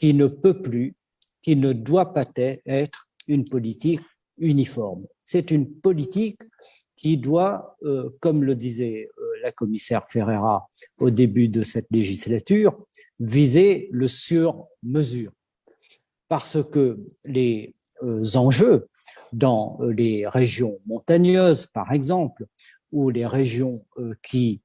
qui ne peut plus, qui ne doit pas être une politique uniforme. C'est une politique qui doit, comme le disait la commissaire Ferreira au début de cette législature, viser le sur-mesure. Parce que les enjeux dans les régions montagneuses, par exemple, ou les régions qui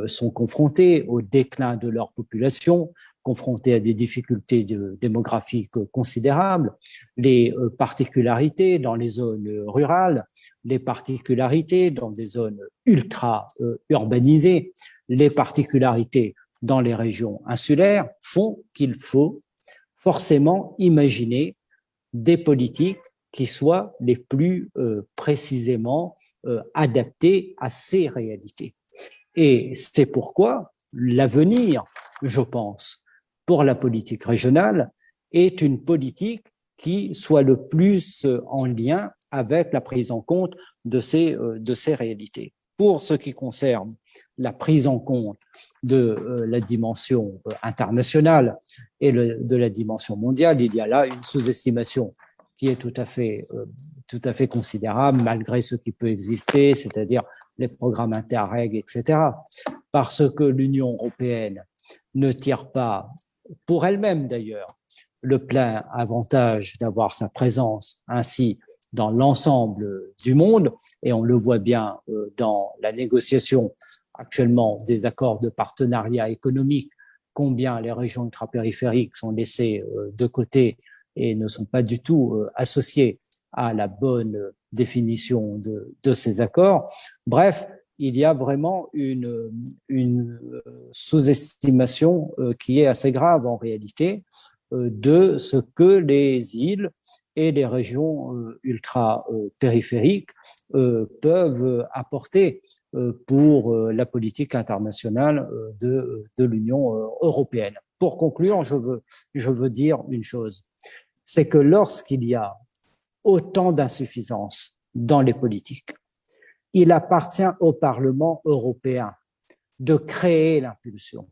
sont confrontées au déclin de leur population, confrontées à des difficultés démographiques considérables, les particularités dans les zones rurales, les particularités dans des zones ultra-urbanisées, les particularités dans les régions insulaires font qu'il faut forcément imaginer des politiques qui soient les plus précisément adaptées à ces réalités. Et c'est pourquoi l'avenir, je pense, pour la politique régionale est une politique qui soit le plus en lien avec la prise en compte de ces réalités. Pour ce qui concerne la prise en compte de la dimension internationale et de la dimension mondiale, il y a là une sous-estimation qui est tout à fait considérable, malgré ce qui peut exister, c'est-à-dire les programmes Interreg, etc. Parce que l'Union européenne ne tire pas, pour elle-même d'ailleurs, le plein avantage d'avoir sa présence ainsi dans l'ensemble du monde, et on le voit bien dans la négociation actuellement des accords de partenariat économique, combien les régions ultrapériphériques sont laissées de côté et ne sont pas du tout associées à la bonne définition de ces accords. Bref, il y a vraiment une sous-estimation qui est assez grave en réalité de ce que les îles et les régions ultra-périphériques peuvent apporter pour la politique internationale de l'Union européenne. Pour conclure, je veux dire une chose, c'est que lorsqu'il y a autant d'insuffisances dans les politiques, il appartient au Parlement européen de créer l'impulsion.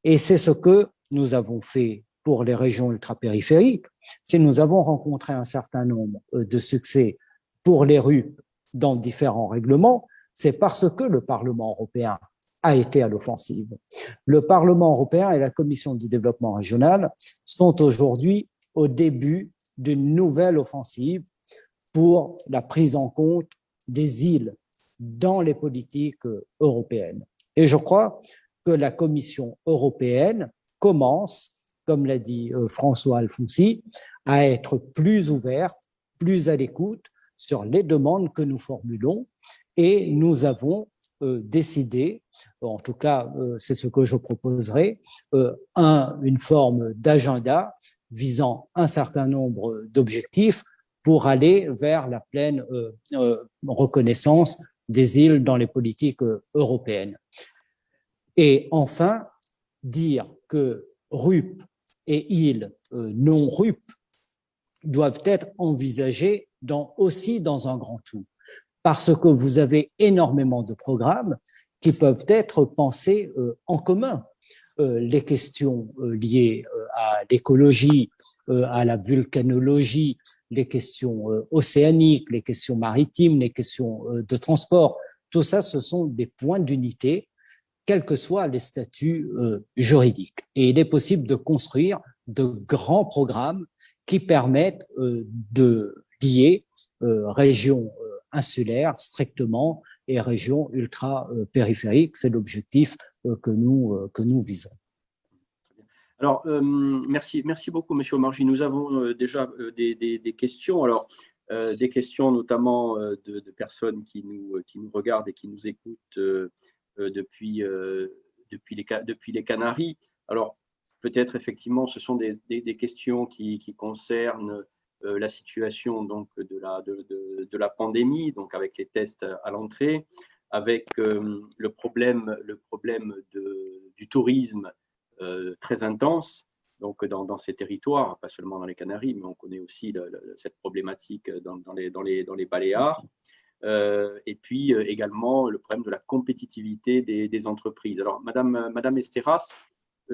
Et c'est ce que nous avons fait pour les régions ultrapériphériques, c'est nous avons rencontré un certain nombre de succès pour les RUP dans différents règlements, c'est parce que le Parlement européen a été à l'offensive. Le Parlement européen et la Commission du développement régional sont aujourd'hui au début d'une nouvelle offensive pour la prise en compte des îles dans les politiques européennes. Et je crois que la Commission européenne commence, comme l'a dit François Alfonsi, à être plus ouverte, plus à l'écoute sur les demandes que nous formulons. Et nous avons décidé, en tout cas c'est ce que je proposerai, une forme d'agenda visant un certain nombre d'objectifs pour aller vers la pleine reconnaissance des îles dans les politiques européennes. Et enfin, dire que RUP et îles non RUP doivent être envisagées aussi dans un grand tout, parce que vous avez énormément de programmes qui peuvent être pensés en commun. Les questions liées à l'écologie, à la volcanologie, les questions océaniques, les questions maritimes, les questions de transport, tout ça, ce sont des points d'unité, quels que soient les statuts juridiques. Et il est possible de construire de grands programmes qui permettent de lier régions insulaires strictement et régions ultra-périphériques. C'est l'objectif que nous visons. Alors, merci beaucoup, Monsieur Omarjee. Nous avons déjà des questions. Alors, des questions notamment de personnes qui nous regardent et qui nous écoutent depuis les Canaries. Alors, peut-être effectivement, ce sont des questions qui concernent la situation donc de la pandémie, donc avec les tests à l'entrée, avec le problème du tourisme très intense donc dans ces territoires, pas seulement dans les Canaries, mais on connaît aussi cette problématique dans les Baléares. Et puis également le problème de la compétitivité des entreprises. Alors, Madame Esteras,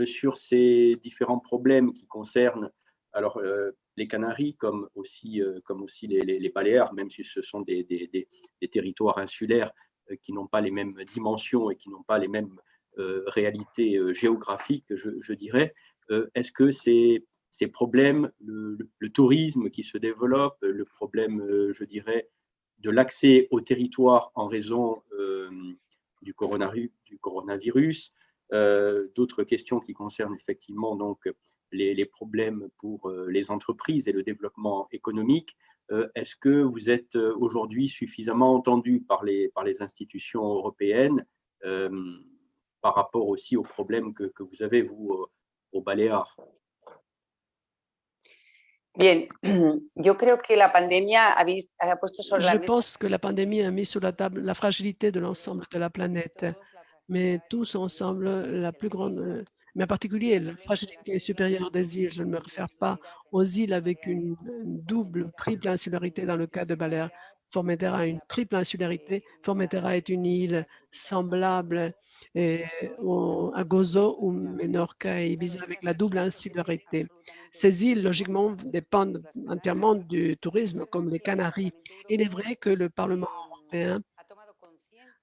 sur ces différents problèmes qui concernent alors, les Canaries comme aussi les Baléares, même si ce sont des territoires insulaires qui n'ont pas les mêmes dimensions et qui n'ont pas les mêmes réalités géographiques, je dirais. Est-ce que ces problèmes, le tourisme qui se développe, le problème, je dirais, de l'accès au territoire en raison du coronavirus, d'autres questions qui concernent effectivement donc les problèmes pour les entreprises et le développement économique. Est-ce que vous êtes aujourd'hui suffisamment entendu par les institutions européennes par rapport aussi aux problèmes que vous avez, vous, aux Baléares? Bien, yo creo que la pandemia ha puesto sobre la Je mesa pense que la pandémie a mis sur la table la fragilité de l'ensemble de la planète, mais tous ensemble, la plus grande, mais en particulier la fragilité supérieure des îles. Je ne me réfère pas aux îles avec une double, triple insularité dans le cas de Baléares. Formentera a une triple insularité. Formentera est une île semblable à Gozo ou Menorca et Ibiza avec la double insularité. Ces îles, logiquement, dépendent entièrement du tourisme, comme les Canaries. Il est vrai que le Parlement européen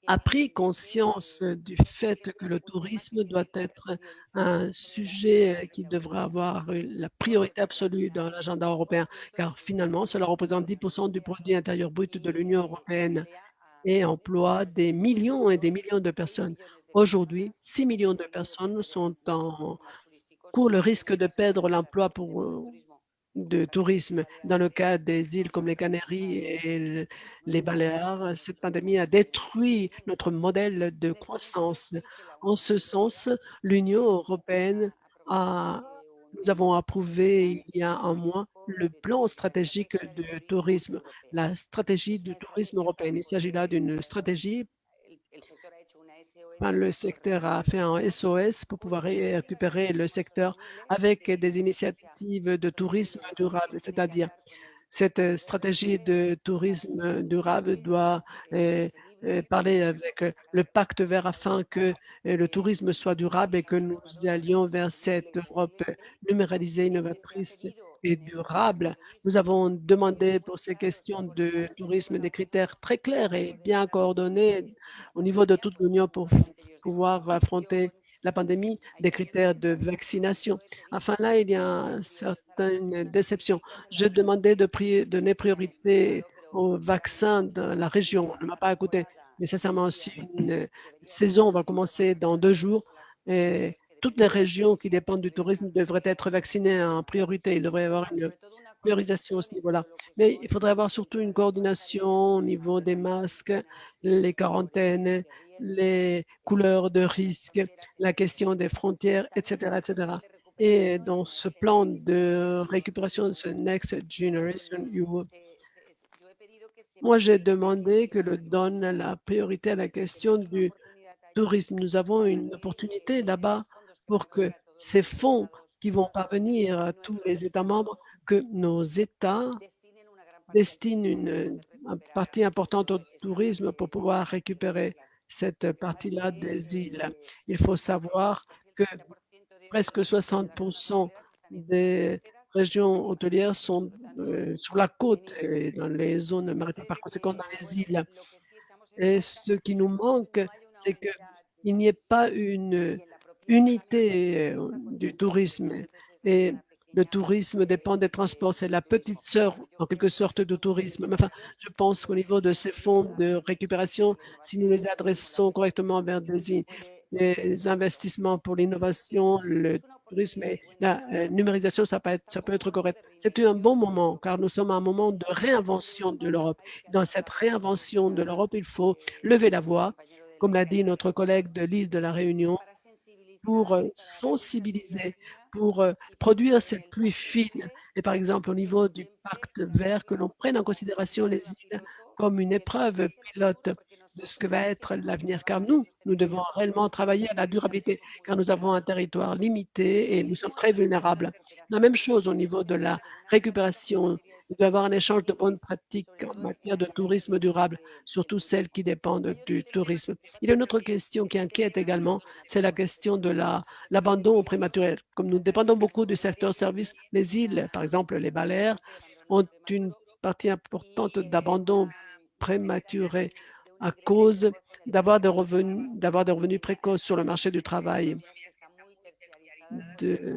a pris conscience du fait que le tourisme doit être un sujet qui devra avoir la priorité absolue dans l'agenda européen, car finalement, cela représente 10% du produit intérieur brut de l'Union européenne et emploie des millions et des millions de personnes. Aujourd'hui, 6 millions de personnes courent le risque de perdre l'emploi de tourisme. Dans le cas des îles comme les Canaries et les Baléares, cette pandémie a détruit notre modèle de croissance. En ce sens, l'Union européenne nous avons approuvé il y a un mois le plan stratégique de tourisme, la stratégie du tourisme européen. Il s'agit là d'une stratégie. Le secteur a fait un SOS pour pouvoir récupérer le secteur avec des initiatives de tourisme durable, c'est-à-dire cette stratégie de tourisme durable doit parler avec le pacte vert afin que le tourisme soit durable et que nous allions vers cette Europe numéralisée, innovatrice et durable. Nous avons demandé pour ces questions de tourisme des critères très clairs et bien coordonnés au niveau de toute l'Union pour pouvoir affronter la pandémie, des critères de vaccination. Enfin, là, il y a certaines déceptions. Je demandais de donner priorité aux vaccins dans la région. On ne m'a pas écouté. Mais sincèrement, si une saison va commencer dans 2 jours, et toutes les régions qui dépendent du tourisme devraient être vaccinées en priorité. Il devrait y avoir une priorisation à ce niveau-là. Mais il faudrait avoir surtout une coordination au niveau des masques, les quarantaines, les couleurs de risque, la question des frontières, etc., etc. Et dans ce plan de récupération de ce Next Generation EU, moi, j'ai demandé que le donne la priorité à la question du tourisme. Nous avons une opportunité là-bas pour que ces fonds qui vont parvenir à tous les États membres, que nos États destinent une partie importante au tourisme pour pouvoir récupérer cette partie-là des îles. Il faut savoir que presque 60% des régions hôtelières sont sur la côte et dans les zones maritimes, par conséquent dans les îles. Et ce qui nous manque, c'est qu'il n'y ait pas une unité du tourisme. Et le tourisme dépend des transports. C'est la petite sœur, en quelque sorte, du tourisme. Mais enfin, je pense qu'au niveau de ces fonds de récupération, si nous les adressons correctement vers des investissements pour l'innovation, le tourisme et la numérisation, ça peut être correct. C'est un bon moment, car nous sommes à un moment de réinvention de l'Europe. Dans cette réinvention de l'Europe, il faut lever la voix, comme l'a dit notre collègue de l'île de la Réunion, pour sensibiliser, pour produire cette pluie fine. Et par exemple, au niveau du pacte vert, que l'on prenne en considération les îles comme une épreuve pilote de ce que va être l'avenir, car nous devons réellement travailler à la durabilité, car nous avons un territoire limité et nous sommes très vulnérables. La même chose au niveau de la récupération. Il doit y avoir un échange de bonnes pratiques en matière de tourisme durable, surtout celles qui dépendent du tourisme. Il y a une autre question qui inquiète également, c'est la question de l'abandon prématuré. Comme nous dépendons beaucoup du secteur service, les îles, par exemple les Baléares, ont une partie importante d'abandon prématuré à cause d'avoir des revenus précoces sur le marché du travail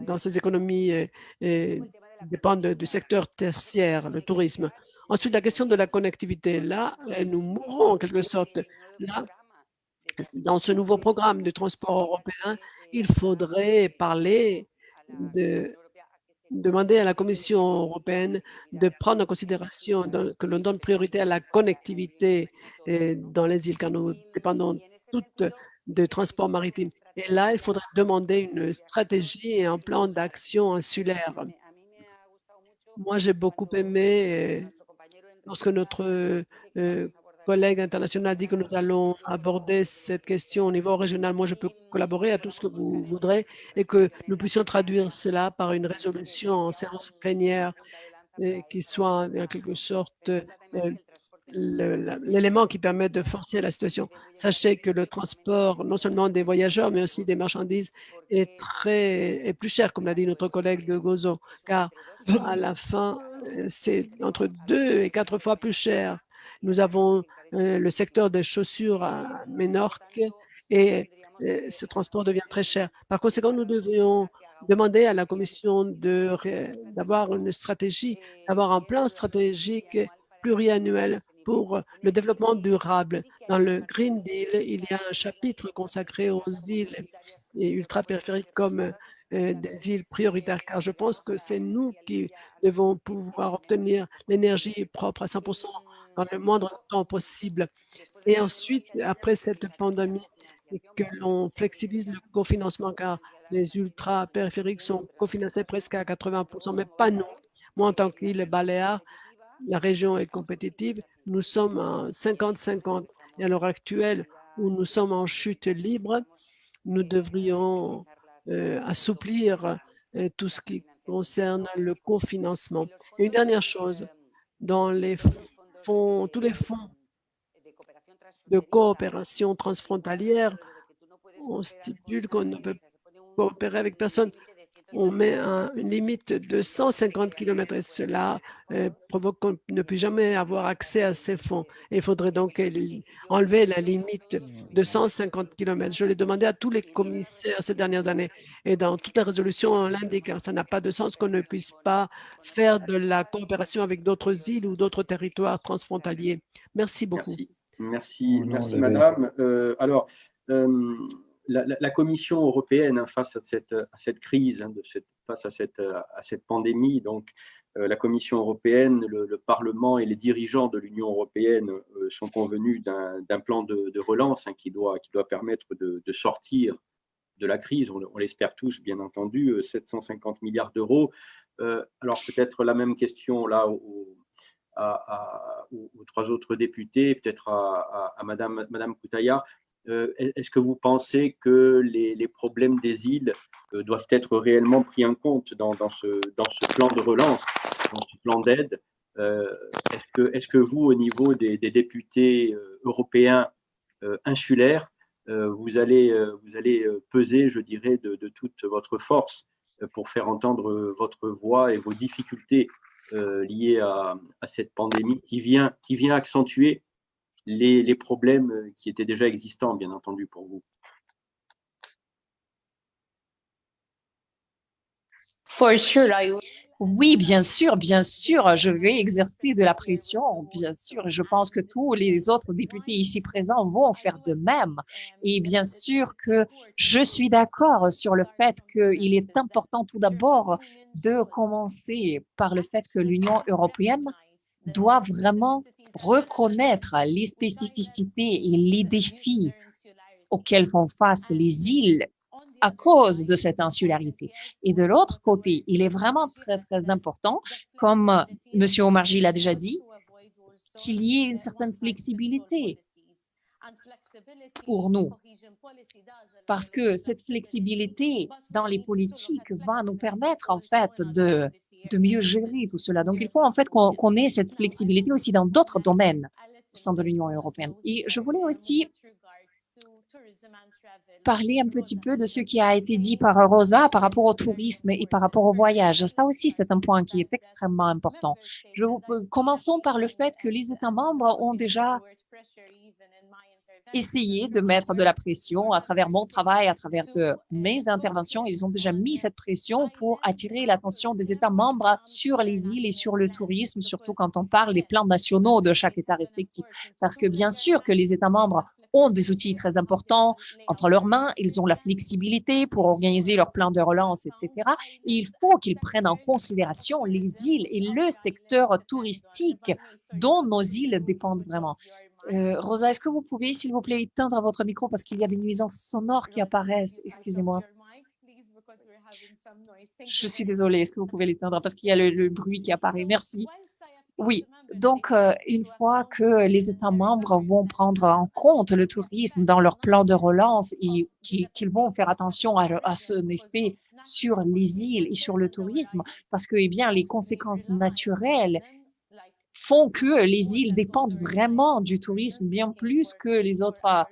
dans ces économies qui dépendent du secteur tertiaire, le tourisme. Ensuite, la question de la connectivité. Là, nous mourrons en quelque sorte. Là, dans ce nouveau programme de transport européen, il faudrait parler demander à la Commission européenne de prendre en considération que l'on donne priorité à la connectivité dans les îles, car nous dépendons toutes de transport maritime. Et là, il faudrait demander une stratégie et un plan d'action insulaire. Moi, j'ai beaucoup aimé lorsque notre collègue international dit que nous allons aborder cette question au niveau régional. Moi, je peux collaborer à tout ce que vous voudrez et que nous puissions traduire cela par une résolution en séance plénière qui soit en quelque sorte l'élément qui permet de forcer la situation. Sachez que le transport, non seulement des voyageurs, mais aussi des marchandises, est plus cher, comme l'a dit notre collègue de Gozo, car à la fin, c'est entre 2 et 4 fois plus cher. Nous avons le secteur des chaussures à Ménorque et ce transport devient très cher. Par conséquent, nous devrions demander à la Commission d'avoir une stratégie, d'avoir un plan stratégique pluriannuel pour le développement durable. Dans le Green Deal, il y a un chapitre consacré aux îles et ultra-périphériques comme des îles prioritaires, car je pense que c'est nous qui devons pouvoir obtenir l'énergie propre à 100% dans le moindre temps possible. Et ensuite, après cette pandémie, que l'on flexibilise le cofinancement, car les ultra-périphériques sont cofinancés presque à 80%, mais pas nous. Moi, en tant qu'île Baléares, la région est compétitive, nous sommes à 50-50. Et à l'heure actuelle, où nous sommes en chute libre, nous devrions assouplir tout ce qui concerne le cofinancement. Et une dernière chose, dans tous les fonds de coopération transfrontalière, on stipule qu'on ne peut coopérer avec personne. On met une limite de 150 km et cela provoque qu'on ne puisse jamais avoir accès à ces fonds. Et il faudrait donc enlever la limite de 150 km. Je l'ai demandé à tous les commissaires ces dernières années et dans toutes les résolutions, on l'indique. Ça n'a pas de sens qu'on ne puisse pas faire de la coopération avec d'autres îles ou d'autres territoires transfrontaliers. Merci beaucoup. Merci madame. Alors, la Commission européenne, face à cette crise, face à cette pandémie, donc la Commission européenne, le Parlement et les dirigeants de l'Union européenne sont convenus d'un plan de relance qui doit permettre de sortir de la crise. On l'espère tous, bien entendu, 750 milliards d'euros. Alors peut-être la même question là aux 3 autres députés, peut-être à Madame Cutaia. Est-ce que vous pensez que les problèmes des îles doivent être réellement pris en compte dans ce plan de relance, dans ce plan d'aide? Est-ce que vous, au niveau des députés européens insulaires, vous allez peser, je dirais, de toute votre force pour faire entendre votre voix et vos difficultés liées à cette pandémie qui vient accentuer les problèmes qui étaient déjà existants, bien entendu, pour vous? Oui, bien sûr, je vais exercer de la pression, bien sûr. Je pense que tous les autres députés ici présents vont faire de même. Et bien sûr que je suis d'accord sur le fait qu'il est important tout d'abord de commencer par le fait que l'Union européenne doit vraiment reconnaître les spécificités et les défis auxquels font face les îles à cause de cette insularité. Et de l'autre côté, il est vraiment très, très important, comme M. Omarjee l'a déjà dit, qu'il y ait une certaine flexibilité pour nous, parce que cette flexibilité dans les politiques va nous permettre en fait de mieux gérer tout cela. Donc, il faut en fait qu'on ait cette flexibilité aussi dans d'autres domaines au sein de l'Union européenne. Et je voulais aussi parler un petit peu de ce qui a été dit par Rosa par rapport au tourisme et par rapport au voyage. Ça aussi, c'est un point qui est extrêmement important. Commençons par le fait que les États membres ont déjà essayé de mettre de la pression à travers mon travail, à travers de mes interventions. Ils ont déjà mis cette pression pour attirer l'attention des États membres sur les îles et sur le tourisme, surtout quand on parle des plans nationaux de chaque État respectif. Parce que bien sûr que les États membres ont des outils très importants entre leurs mains, ils ont la flexibilité pour organiser leur plan de relance, etc. Et il faut qu'ils prennent en considération les îles et le secteur touristique dont nos îles dépendent vraiment. Rosa, est-ce que vous pouvez, s'il vous plaît, éteindre votre micro parce qu'il y a des nuisances sonores qui apparaissent? Excusez-moi. Je suis désolée. Est-ce que vous pouvez l'éteindre parce qu'il y a le bruit qui apparaît? Merci. Oui, donc une fois que les États membres vont prendre en compte le tourisme dans leur plan de relance et qu'ils vont faire attention à son effet sur les îles et sur le tourisme, parce que, eh bien, les conséquences naturelles font que les îles dépendent vraiment du tourisme bien plus que les autres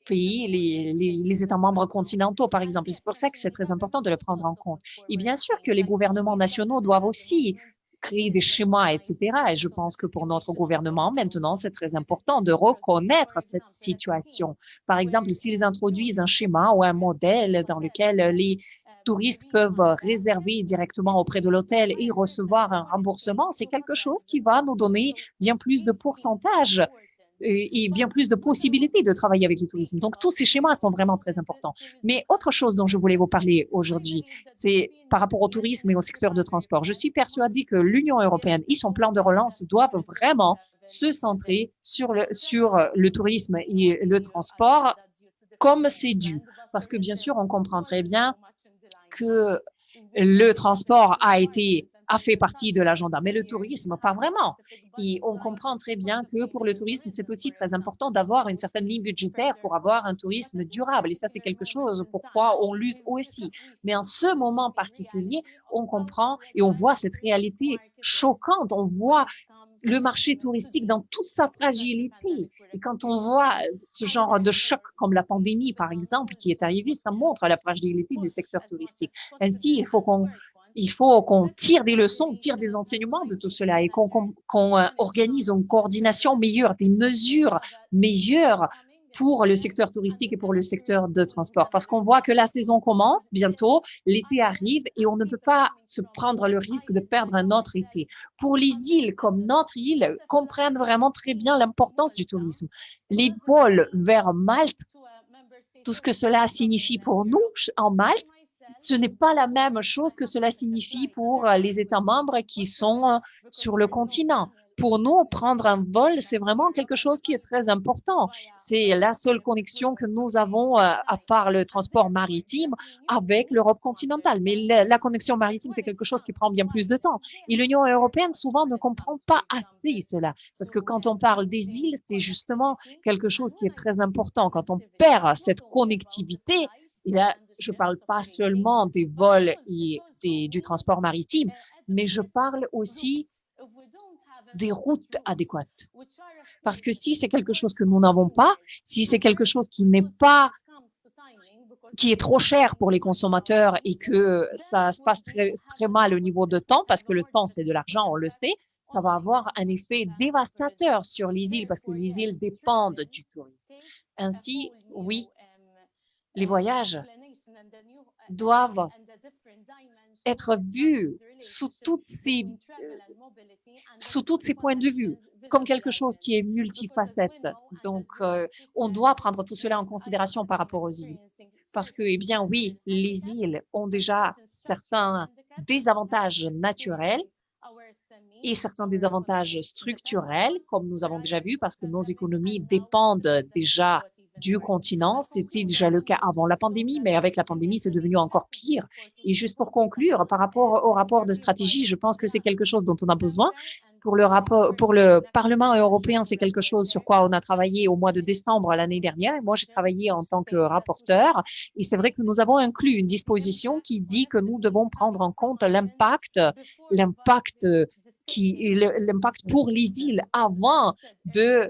pays, les États membres continentaux, par exemple. C'est pour ça que c'est très important de le prendre en compte. Et bien sûr que les gouvernements nationaux doivent aussi créer des schémas, etc. Et je pense que pour notre gouvernement, maintenant, c'est très important de reconnaître cette situation. Par exemple, s'ils introduisent un schéma ou un modèle dans lequel les touristes peuvent réserver directement auprès de l'hôtel et recevoir un remboursement, c'est quelque chose qui va nous donner bien plus de pourcentage et bien plus de possibilités de travailler avec le tourisme. Donc, tous ces schémas sont vraiment très importants. Mais autre chose dont je voulais vous parler aujourd'hui, c'est par rapport au tourisme et au secteur de transport. Je suis persuadée que l'Union européenne et son plan de relance doivent vraiment se centrer sur le tourisme et le transport comme c'est dû. Parce que, bien sûr, on comprend très bien que le transport a fait partie de l'agenda, mais le tourisme, pas vraiment. Et on comprend très bien que pour le tourisme, c'est aussi très important d'avoir une certaine ligne budgétaire pour avoir un tourisme durable. Et ça, c'est quelque chose pourquoi on lutte aussi. Mais en ce moment particulier, on comprend et on voit cette réalité choquante. On voit le marché touristique dans toute sa fragilité. Et quand on voit ce genre de choc comme la pandémie, par exemple, qui est arrivée, ça montre la fragilité du secteur touristique. Ainsi, il faut qu'on tire des leçons, tire des enseignements de tout cela et qu'on organise une coordination meilleure, des mesures meilleures pour le secteur touristique et pour le secteur de transport. Parce qu'on voit que la saison commence bientôt, l'été arrive et on ne peut pas se prendre le risque de perdre un autre été. Pour les îles comme notre île, comprennent vraiment très bien l'importance du tourisme. Les vols vers Malte, tout ce que cela signifie pour nous en Malte, ce n'est pas la même chose que cela signifie pour les États membres qui sont sur le continent. Pour nous, prendre un vol, c'est vraiment quelque chose qui est très important. C'est la seule connexion que nous avons, à part le transport maritime, avec l'Europe continentale. Mais la connexion maritime, c'est quelque chose qui prend bien plus de temps. Et l'Union européenne, souvent, ne comprend pas assez cela. Parce que quand on parle des îles, c'est justement quelque chose qui est très important. Quand on perd cette connectivité, et là, je ne parle pas seulement des vols et du transport maritime, mais je parle aussi des routes adéquates. Parce que si c'est quelque chose que nous n'avons pas, si c'est quelque chose qui est trop cher pour les consommateurs et que ça se passe très, très mal au niveau de temps, parce que le temps, c'est de l'argent, on le sait, ça va avoir un effet dévastateur sur les îles parce que les îles dépendent du tourisme. Ainsi, oui, les voyages doivent être vus sous tous ces points de vue, comme quelque chose qui est multifacette. Donc, on doit prendre tout cela en considération par rapport aux îles. Parce que, eh bien, oui, les îles ont déjà certains désavantages naturels et certains désavantages structurels, comme nous avons déjà vu, parce que nos économies dépendent déjà du continent. C'était déjà le cas avant la pandémie, mais avec la pandémie, c'est devenu encore pire. Et juste pour conclure, par rapport au rapport de stratégie, je pense que c'est quelque chose dont on a besoin. Pour le Parlement européen, c'est quelque chose sur quoi on a travaillé au mois de décembre l'année dernière. Et moi, j'ai travaillé en tant que rapporteur. Et c'est vrai que nous avons inclus une disposition qui dit que nous devons prendre en compte l'impact pour les îles avant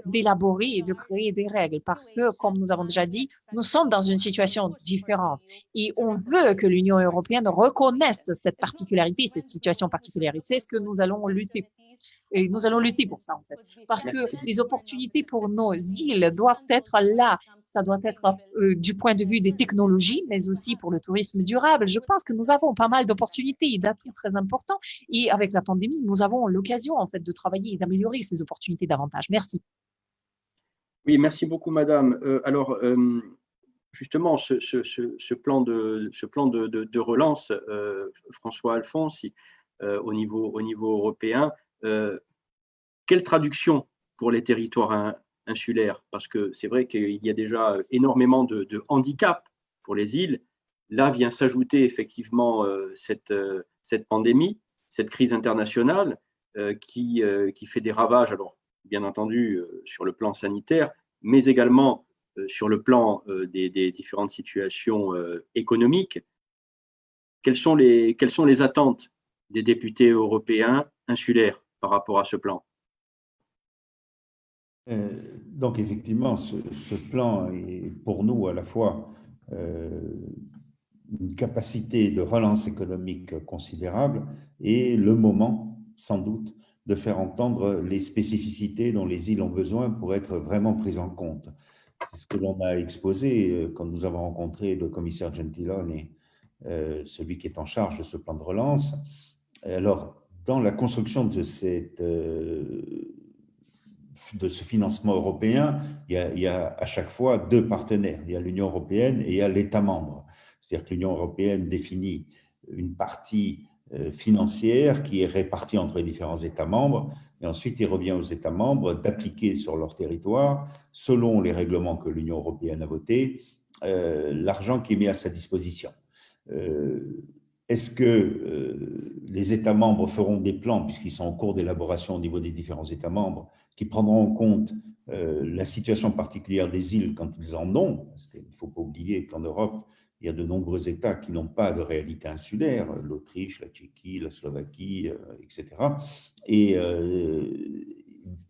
d'élaborer et de créer des règles. Parce que, comme nous avons déjà dit, nous sommes dans une situation différente. Et on veut que l'Union européenne reconnaisse cette particularité, cette situation particulière. Et c'est ce que nous allons lutter. Et nous allons lutter pour ça, en fait. Parce que les opportunités pour nos îles doivent être là. Ça doit être du point de vue des technologies, mais aussi pour le tourisme durable. Je pense que nous avons pas mal d'opportunités et d'atouts très importants. Et avec la pandémie, nous avons l'occasion, en fait, de travailler et d'améliorer ces opportunités davantage. Merci. Oui, merci beaucoup, madame. Alors, justement, ce plan de relance, François Alphonse, au niveau européen, quelle traduction pour les territoires insulaires? Parce que c'est vrai qu'il y a déjà énormément de handicaps pour les îles. Là vient s'ajouter effectivement cette pandémie, cette crise internationale qui fait des ravages, alors bien entendu sur le plan sanitaire, mais également sur le plan des différentes situations économiques. Quelles sont les attentes des députés européens insulaires par rapport à ce plan? Donc effectivement, ce plan est pour nous à la fois une capacité de relance économique considérable et le moment, sans doute, de faire entendre les spécificités dont les îles ont besoin pour être vraiment prises en compte. C'est ce que l'on a exposé quand nous avons rencontré le commissaire Gentiloni, celui qui est en charge de ce plan de relance. Alors, dans la construction de ce financement européen, il y a à chaque fois deux partenaires. Il y a l'Union européenne et il y a l'État membre. C'est-à-dire que l'Union européenne définit une partie financière qui est répartie entre les différents États membres, et ensuite il revient aux États membres d'appliquer sur leur territoire, selon les règlements que l'Union européenne a votés, l'argent qui est mis à sa disposition. Est-ce que les États membres feront des plans, puisqu'ils sont en cours d'élaboration au niveau des différents États membres, qui prendront en compte la situation particulière des îles quand ils en ont, parce qu'il ne faut pas oublier qu'en Europe, il y a de nombreux États qui n'ont pas de réalité insulaire, l'Autriche, la Tchéquie, la Slovaquie, etc. Et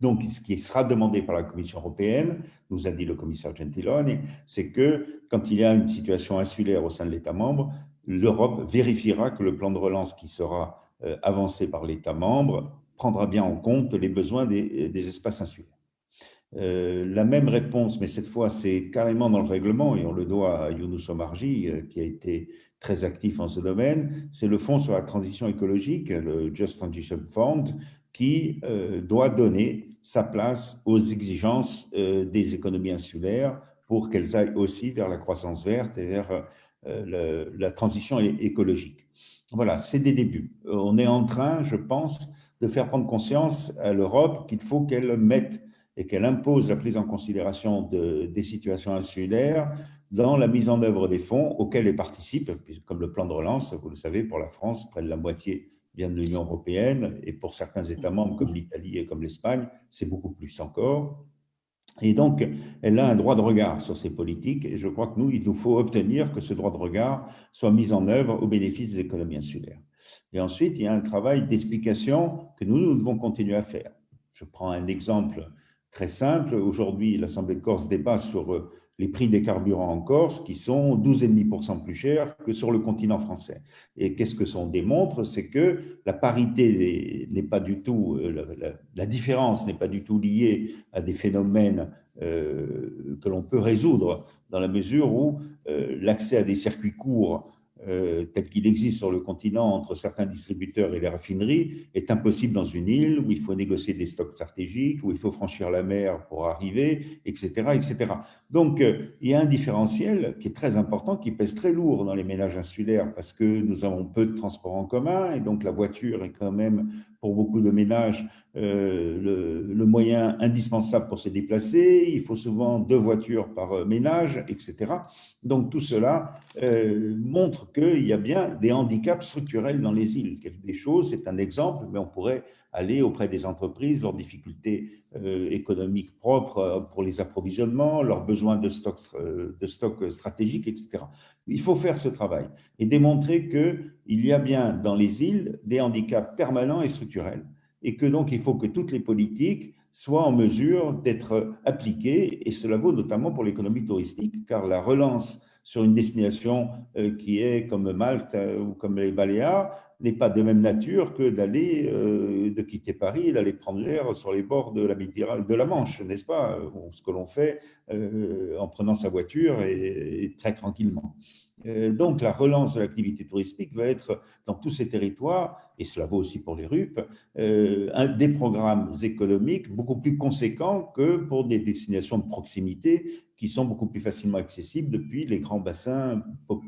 donc, ce qui sera demandé par la Commission européenne, nous a dit le commissaire Gentiloni, c'est que quand il y a une situation insulaire au sein de l'État membre, l'Europe vérifiera que le plan de relance qui sera avancé par l'État membre prendra bien en compte les besoins des espaces insulaires. La même réponse, mais cette fois c'est carrément dans le règlement et on le doit à Younous Omarjee qui a été très actif en ce domaine, c'est le Fonds sur la transition écologique, le Just Transition Fund, qui doit donner sa place aux exigences des économies insulaires pour qu'elles aillent aussi vers la croissance verte et vers la transition écologique. Voilà, c'est des débuts. On est en train, je pense, de faire prendre conscience à l'Europe qu'il faut qu'elle mette et qu'elle impose la prise en considération des situations insulaires dans la mise en œuvre des fonds auxquels elle participe, comme le plan de relance, vous le savez, pour la France, près de la moitié vient de l'Union européenne, et pour certains États membres comme l'Italie et comme l'Espagne, c'est beaucoup plus encore. Et donc, elle a un droit de regard sur ces politiques, et je crois que il nous faut obtenir que ce droit de regard soit mis en œuvre au bénéfice des économies insulaires. Et ensuite, il y a un travail d'explication que nous devons continuer à faire. Je prends un exemple très simple. Aujourd'hui, l'Assemblée de Corse débat sur les prix des carburants en Corse qui sont 12,5% plus chers que sur le continent français. Et qu'est-ce que ça démontre? C'est que la parité n'est pas du tout, la différence n'est pas du tout liée à des phénomènes que l'on peut résoudre dans la mesure où l'accès à des circuits courts tel qu'il existe sur le continent entre certains distributeurs et les raffineries est impossible dans une île où il faut négocier des stocks stratégiques, où il faut franchir la mer pour arriver, etc., etc. Donc, il y a un différentiel qui est très important, qui pèse très lourd dans les ménages insulaires parce que nous avons peu de transports en commun et donc la voiture est quand même pour beaucoup de ménages le moyen indispensable pour se déplacer. Il faut souvent 2 voitures par ménage, etc. Donc tout cela montre qu'il y a bien des handicaps structurels dans les îles. Des choses, c'est un exemple, mais on pourrait aller auprès des entreprises, leurs difficultés économiques propres pour les approvisionnements, leurs besoins de stocks stratégiques, etc. Il faut faire ce travail et démontrer qu'il y a bien dans les îles des handicaps permanents et structurels et que donc il faut que toutes les politiques soient en mesure d'être appliquées, et cela vaut notamment pour l'économie touristique, car la relance sur une destination qui est comme Malte ou comme les Baléares n'est pas de même nature que de quitter Paris et d'aller prendre l'air sur les bords de la Manche, n'est-ce pas? Ce que l'on fait en prenant sa voiture et très tranquillement. Donc, la relance de l'activité touristique va être dans tous ces territoires, et cela vaut aussi pour les RUP, des programmes économiques beaucoup plus conséquents que pour des destinations de proximité qui sont beaucoup plus facilement accessibles depuis les grands bassins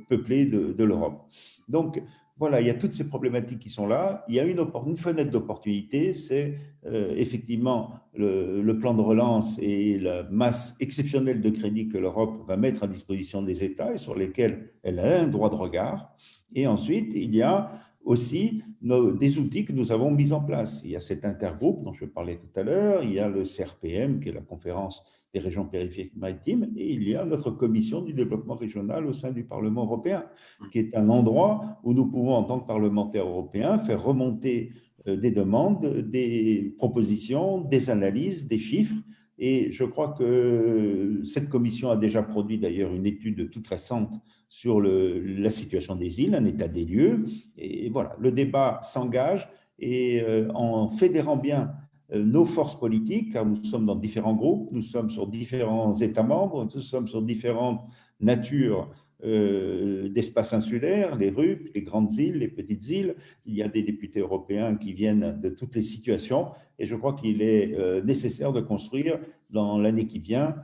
peuplés de l'Europe. Donc, voilà, il y a toutes ces problématiques qui sont là. Il y a une fenêtre d'opportunité, c'est effectivement le plan de relance et la masse exceptionnelle de crédits que l'Europe va mettre à disposition des États et sur lesquels elle a un droit de regard. Et ensuite, il y a aussi des outils que nous avons mis en place. Il y a cet intergroupe dont je parlais tout à l'heure, il y a le CRPM, qui est la conférence des régions périphériques maritimes, et il y a notre commission du développement régional au sein du Parlement européen, qui est un endroit où nous pouvons, en tant que parlementaires européens, faire remonter des demandes, des propositions, des analyses, des chiffres. Et je crois que cette commission a déjà produit d'ailleurs une étude toute récente sur la situation des îles, un état des lieux. Et voilà, le débat s'engage, et en fédérant bien nos forces politiques, car nous sommes dans différents groupes, nous sommes sur différents États membres, nous sommes sur différentes natures d'espaces insulaires, les RUP, les grandes îles, les petites îles. Il y a des députés européens qui viennent de toutes les situations, et je crois qu'il est nécessaire de construire dans l'année qui vient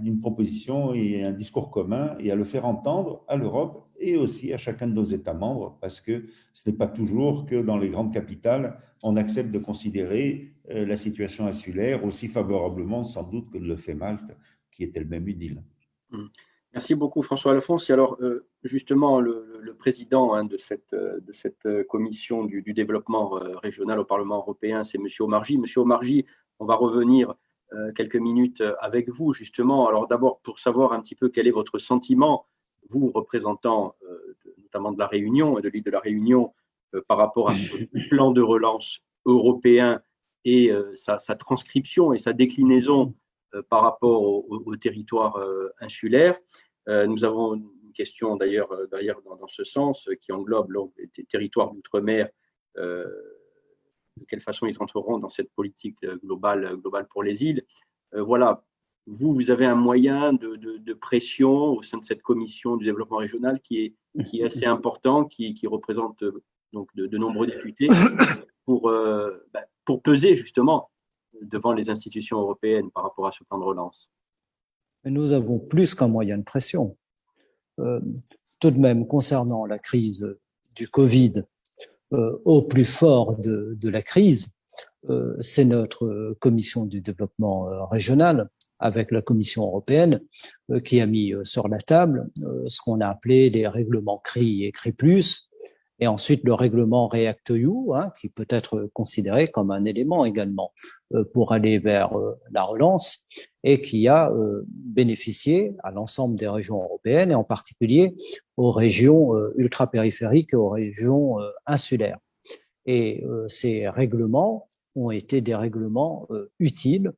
une proposition et un discours commun, et à le faire entendre à l'Europe et aussi à chacun de nos États membres, parce que ce n'est pas toujours que dans les grandes capitales, on accepte de considérer la situation insulaire aussi favorablement, sans doute, que le fait Malte, qui est elle-même une île. Merci beaucoup, François Alfonsi. Alors, justement, le président de cette commission du développement régional au Parlement européen, c'est M. Omarjee. Monsieur Omarjee, on va revenir quelques minutes avec vous, justement. Alors, d'abord, pour savoir un petit peu quel est votre sentiment, vous, représentant notamment de la Réunion et de l'île de la Réunion, par rapport à ce plan de relance européen et sa transcription et sa déclinaison par rapport au territoire insulaire. Nous avons une question d'ailleurs dans ce sens qui englobe les territoires d'outre-mer. De quelle façon ils entreront dans cette politique globale pour les îles. Voilà, vous avez un moyen de pression au sein de cette commission du développement régional qui est assez important, qui représente donc de nombreux députés pour peser justement devant les institutions européennes par rapport à ce plan de relance. Nous avons plus qu'un moyen de pression. Tout de même, concernant la crise du Covid, au plus fort de la crise, c'est notre commission du développement régional, avec la Commission européenne, qui a mis sur la table ce qu'on a appelé les règlements CRI et CRI+, et ensuite le règlement REACT-EU, qui peut être considéré comme un élément également pour aller vers la relance, et qui a bénéficié à l'ensemble des régions européennes, et en particulier aux régions ultrapériphériques et aux régions insulaires. Et ces règlements ont été des règlements utiles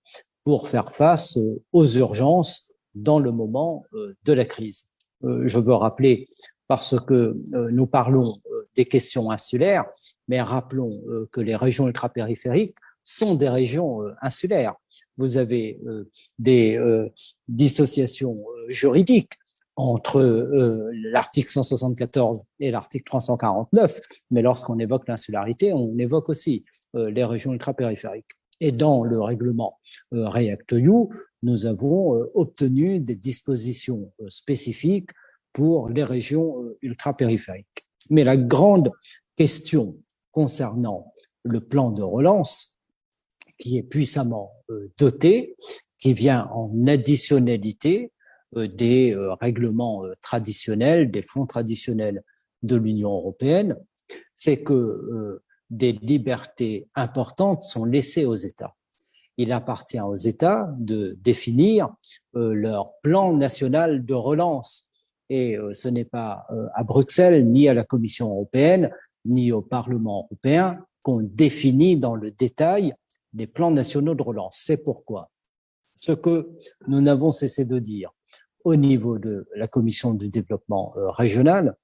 pour faire face aux urgences dans le moment de la crise. Je veux rappeler, parce que nous parlons des questions insulaires, mais rappelons que les régions ultrapériphériques sont des régions insulaires. Vous avez des dissociations juridiques entre l'article 174 et l'article 349, mais lorsqu'on évoque l'insularité, on évoque aussi les régions ultrapériphériques. Et dans le règlement REACT-EU, nous avons obtenu des dispositions spécifiques pour les régions ultrapériphériques. Mais la grande question concernant le plan de relance qui est puissamment doté, qui vient en additionnalité des règlements traditionnels, des fonds traditionnels de l'Union européenne, c'est que des libertés importantes sont laissées aux États. Il appartient aux États de définir leur plan national de relance. Et ce n'est pas à Bruxelles, ni à la Commission européenne, ni au Parlement européen qu'on définit dans le détail les plans nationaux de relance. C'est pourquoi ce que nous n'avons cessé de dire au niveau de la Commission du développement régional,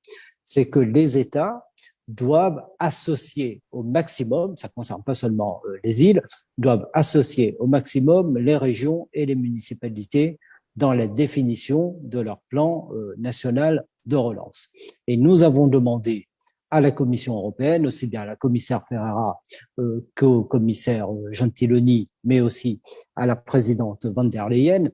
c'est que les États doivent associer au maximum, ça ne concerne pas seulement les îles, doivent associer au maximum les régions et les municipalités dans la définition de leur plan national de relance. Et nous avons demandé à la Commission européenne, aussi bien à la commissaire Ferreira qu'au commissaire Gentiloni, mais aussi à la présidente von der Leyen,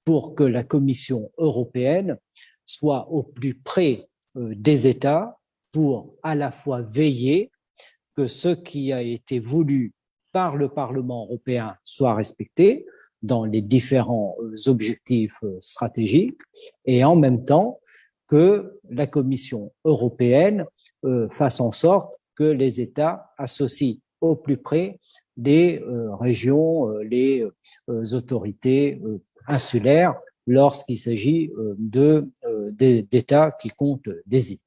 pour que la Commission européenne soit au plus près des États pour à la fois veiller que ce qui a été voulu par le Parlement européen soit respecté dans les différents objectifs stratégiques et en même temps que la Commission européenne fasse en sorte que les États associent au plus près des régions, les autorités insulaires lorsqu'il s'agit d'États qui comptent des îles.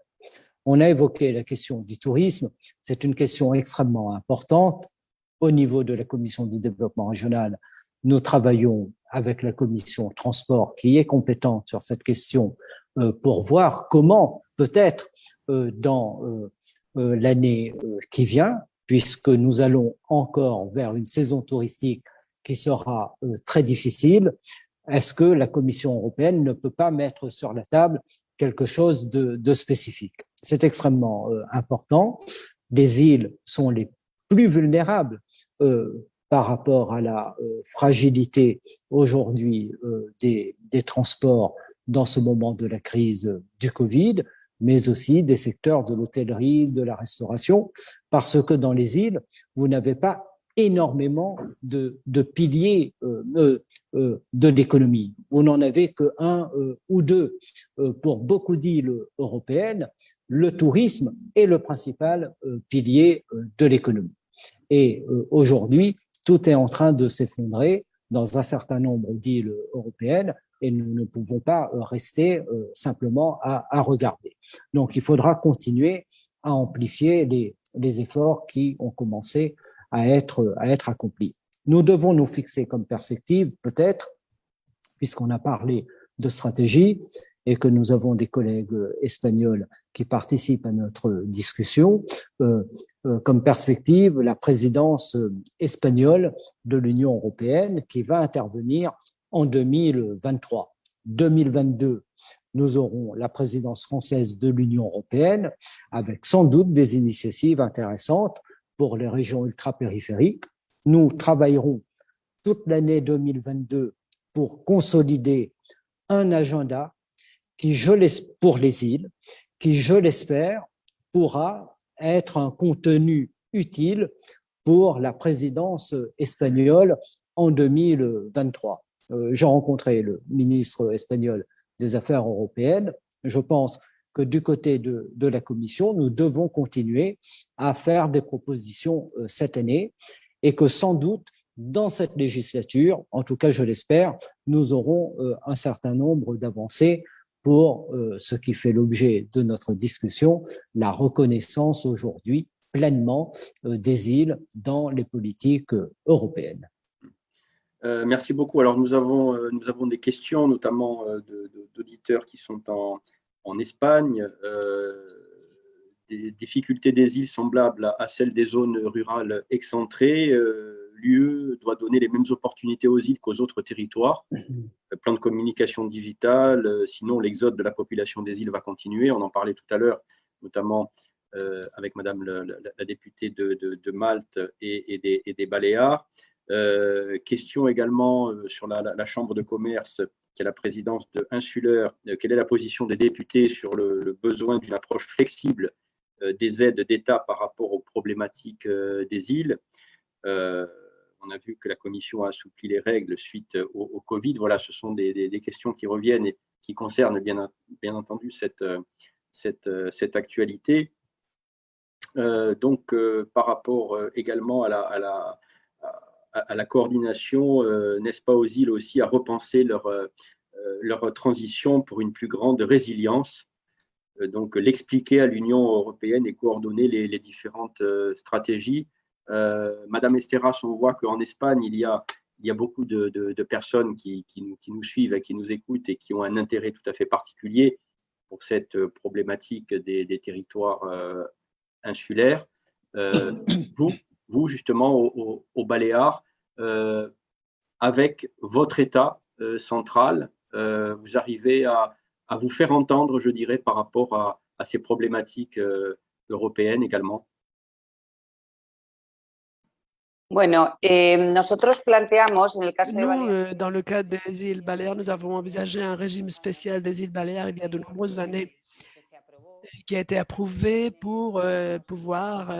On a évoqué la question du tourisme. C'est une question extrêmement importante. Au niveau de la Commission du développement régional, nous travaillons avec la Commission transport qui est compétente sur cette question pour voir comment peut-être dans l'année qui vient, puisque nous allons encore vers une saison touristique qui sera très difficile, est-ce que la Commission européenne ne peut pas mettre sur la table quelque chose de spécifique? C'est extrêmement important. Les îles sont les plus vulnérables par rapport à la fragilité aujourd'hui des transports dans ce moment de la crise du Covid, mais aussi des secteurs de l'hôtellerie, de la restauration, parce que dans les îles, vous n'avez pas énormément de piliers de l'économie. Vous n'en avez qu'un ou deux. Pour beaucoup d'îles européennes, le tourisme est le principal pilier de l'économie. Et aujourd'hui, tout est en train de s'effondrer dans un certain nombre d'îles européennes et nous ne pouvons pas rester simplement à regarder. Donc, il faudra continuer à amplifier les efforts qui ont commencé à être accomplis. Nous devons nous fixer comme perspective, peut-être, puisqu'on a parlé de stratégie et que nous avons des collègues espagnols qui participent à notre discussion, comme perspective la présidence espagnole de l'Union européenne qui va intervenir en 2023. 2022, nous aurons la présidence française de l'Union européenne avec sans doute des initiatives intéressantes pour les régions ultrapériphériques. Nous travaillerons toute l'année 2022 pour consolider un agenda qui, pour les îles, qui, je l'espère, pourra être un contenu utile pour la présidence espagnole en 2023. J'ai rencontré le ministre espagnol des Affaires européennes. Je pense que du côté de la Commission, nous devons continuer à faire des propositions cette année et que sans doute, dans cette législature, en tout cas je l'espère, nous aurons un certain nombre d'avancées pour ce qui fait l'objet de notre discussion, la reconnaissance aujourd'hui pleinement des îles dans les politiques européennes. Merci beaucoup. Alors, nous avons des questions, notamment d'auditeurs qui sont en Espagne. Des difficultés des îles semblables à celles des zones rurales excentrées. L'UE doit donner les mêmes opportunités aux îles qu'aux autres territoires. Plan de communication digitale, sinon l'exode de la population des îles va continuer. On en parlait tout à l'heure, notamment avec Madame la députée de Malte et des Baléares. Question également sur la Chambre de commerce, qui est la présidence de Insulaire. Quelle est la position des députés sur le besoin d'une approche flexible des aides d'État par rapport aux problématiques des îles. On a vu que la Commission a assoupli les règles suite au Covid. Voilà, ce sont des questions qui reviennent et qui concernent bien entendu cette actualité. Donc, par rapport également à la coordination, n'est-ce pas aux îles aussi à repenser leur transition pour une plus grande résilience. Donc, l'expliquer à l'Union européenne et coordonner les différentes stratégies. Madame Esteras, on voit qu'en Espagne, il y a beaucoup de personnes qui nous suivent et qui nous écoutent et qui ont un intérêt tout à fait particulier pour cette problématique des territoires insulaires. Vous justement, au Baléares, avec votre État central, vous arrivez à vous faire entendre, je dirais, par rapport à ces problématiques européennes également? Bueno, nosotros planteamos, en el caso de Baleares, Nous, dans le cadre des îles Baléares, nous avons envisagé un régime spécial des îles Baléares il y a de nombreuses années, qui a été approuvé pour pouvoir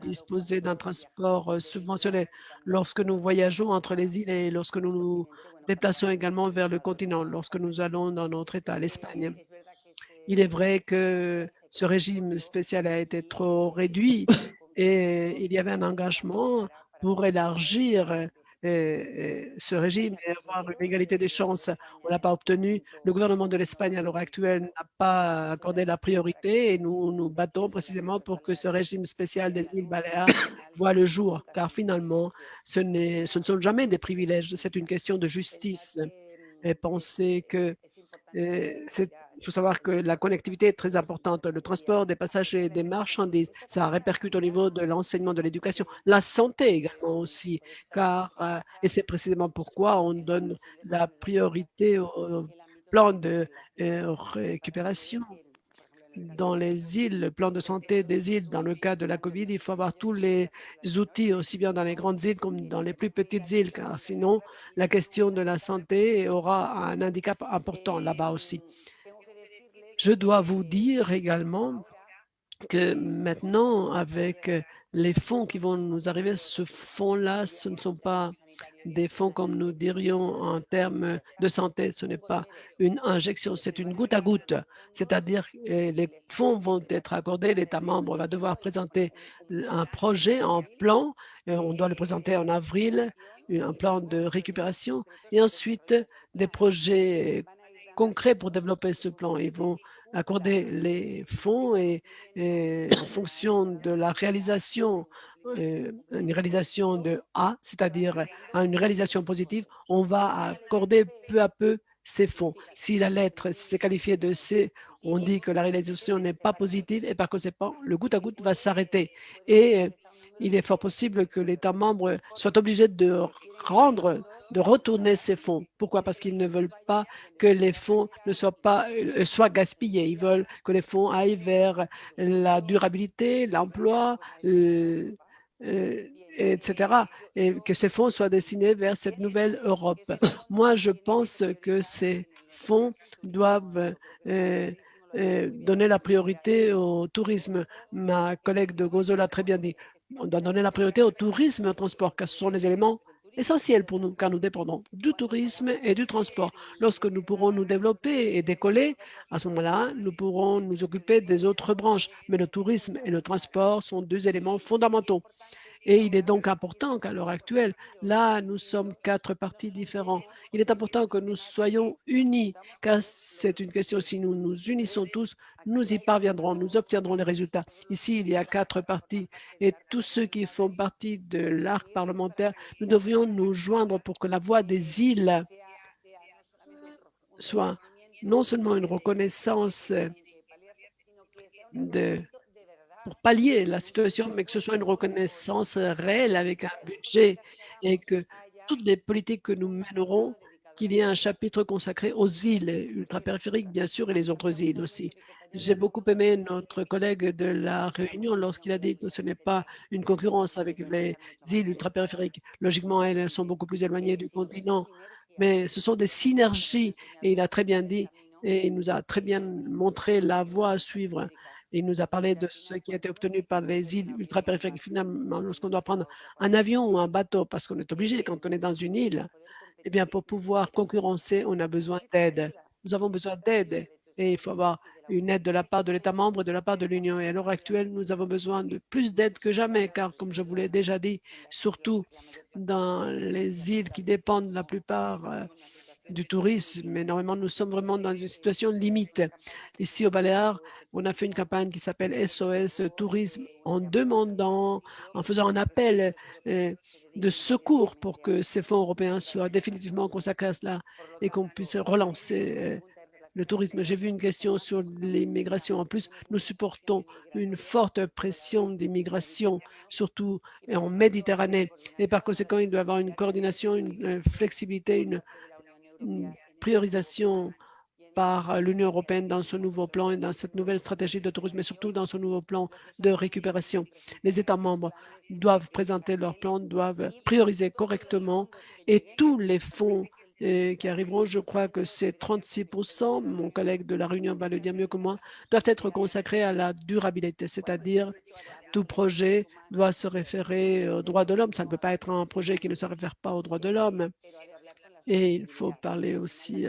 disposer d'un transport subventionné lorsque nous voyageons entre les îles et lorsque nous nous déplaçons également vers le continent, lorsque nous allons dans notre État, l'Espagne. Il est vrai que ce régime spécial a été trop réduit et il y avait un engagement pour élargir ce régime et avoir une égalité des chances. On n'a pas obtenu. Le gouvernement de l'Espagne à l'heure actuelle n'a pas accordé la priorité et nous nous battons précisément pour que ce régime spécial des îles Baléares voit le jour, car finalement, ce ne sont jamais des privilèges, c'est une question de justice. Et penser que il faut savoir que la connectivité est très importante. Le transport des passagers et des marchandises, ça répercute au niveau de l'enseignement, de l'éducation, la santé également aussi, car, et c'est précisément pourquoi on donne la priorité au plan de récupération dans les îles, le plan de santé des îles. Dans le cas de la COVID, il faut avoir tous les outils, aussi bien dans les grandes îles comme dans les plus petites îles, car sinon, la question de la santé aura un handicap important là-bas aussi. Je dois vous dire également que maintenant, avec les fonds qui vont nous arriver, ce fonds-là, ce ne sont pas des fonds comme nous dirions en termes de santé. Ce n'est pas une injection, c'est une goutte à goutte. C'est-à-dire que les fonds vont être accordés, l'État membre va devoir présenter un projet, un plan. On doit le présenter en avril, un plan de récupération et ensuite des projets concrets pour développer ce plan. Ils vont accorder les fonds et en fonction de la réalisation, une réalisation de A, c'est-à-dire une réalisation positive, on va accorder peu à peu ces fonds. Si la lettre s'est qualifiée de C, on dit que la réalisation n'est pas positive et par conséquent, le goutte à goutte va s'arrêter. Et il est fort possible que l'État membre soit obligé de retourner ces fonds. Pourquoi? Parce qu'ils ne veulent pas que les fonds ne soient gaspillés. Ils veulent que les fonds aillent vers la durabilité, l'emploi, etc. Et que ces fonds soient destinés vers cette nouvelle Europe. Moi, je pense que ces fonds doivent donner la priorité au tourisme. Ma collègue de Gozo l'a très bien dit. On doit donner la priorité au tourisme et au transport, car ce sont les éléments essentiels pour nous, car nous dépendons du tourisme et du transport. Lorsque nous pourrons nous développer et décoller, à ce moment-là, nous pourrons nous occuper des autres branches. Mais le tourisme et le transport sont deux éléments fondamentaux. Et il est donc important qu'à l'heure actuelle, là, nous sommes 4 partis différents. Il est important que nous soyons unis, car c'est une question, si nous nous unissons tous, nous y parviendrons, nous obtiendrons les résultats. Ici, il y a 4 partis et tous ceux qui font partie de l'arc parlementaire, nous devrions nous joindre pour que la voix des îles soit non seulement une reconnaissance pour pallier la situation, mais que ce soit une reconnaissance réelle avec un budget et que toutes les politiques que nous mènerons, qu'il y ait un chapitre consacré aux îles ultrapériphériques, bien sûr, et les autres îles aussi. J'ai beaucoup aimé notre collègue de la Réunion lorsqu'il a dit que ce n'est pas une concurrence avec les îles ultrapériphériques. Logiquement, elles sont beaucoup plus éloignées du continent, mais ce sont des synergies et il a très bien dit et il nous a très bien montré la voie à suivre. Il nous a parlé de ce qui a été obtenu par les îles ultrapériphériques. Finalement, lorsqu'on doit prendre un avion ou un bateau, parce qu'on est obligé quand on est dans une île, eh bien, pour pouvoir concurrencer, on a besoin d'aide. Nous avons besoin d'aide et il faut avoir une aide de la part de l'État membre et de la part de l'Union. Et à l'heure actuelle, nous avons besoin de plus d'aide que jamais, car comme je vous l'ai déjà dit, surtout dans les îles qui dépendent la plupart du tourisme, énormément, nous sommes vraiment dans une situation limite. Ici, au Baléares, on a fait une campagne qui s'appelle SOS Tourisme en demandant, en faisant un appel de secours pour que ces fonds européens soient définitivement consacrés à cela et qu'on puisse relancer le tourisme. J'ai vu une question sur l'immigration. En plus, nous supportons une forte pression d'immigration, surtout en Méditerranée. Et par conséquent, il doit y avoir une coordination, une flexibilité, une priorisation par l'Union européenne dans ce nouveau plan et dans cette nouvelle stratégie de tourisme, mais surtout dans ce nouveau plan de récupération. Les États membres doivent présenter leur plan, doivent prioriser correctement et tous les fonds qui arriveront, je crois que c'est 36%, mon collègue de la Réunion va le dire mieux que moi, doivent être consacrés à la durabilité, c'est-à-dire tout projet doit se référer aux droits de l'homme. Ça ne peut pas être un projet qui ne se réfère pas aux droits de l'homme. Et il faut parler aussi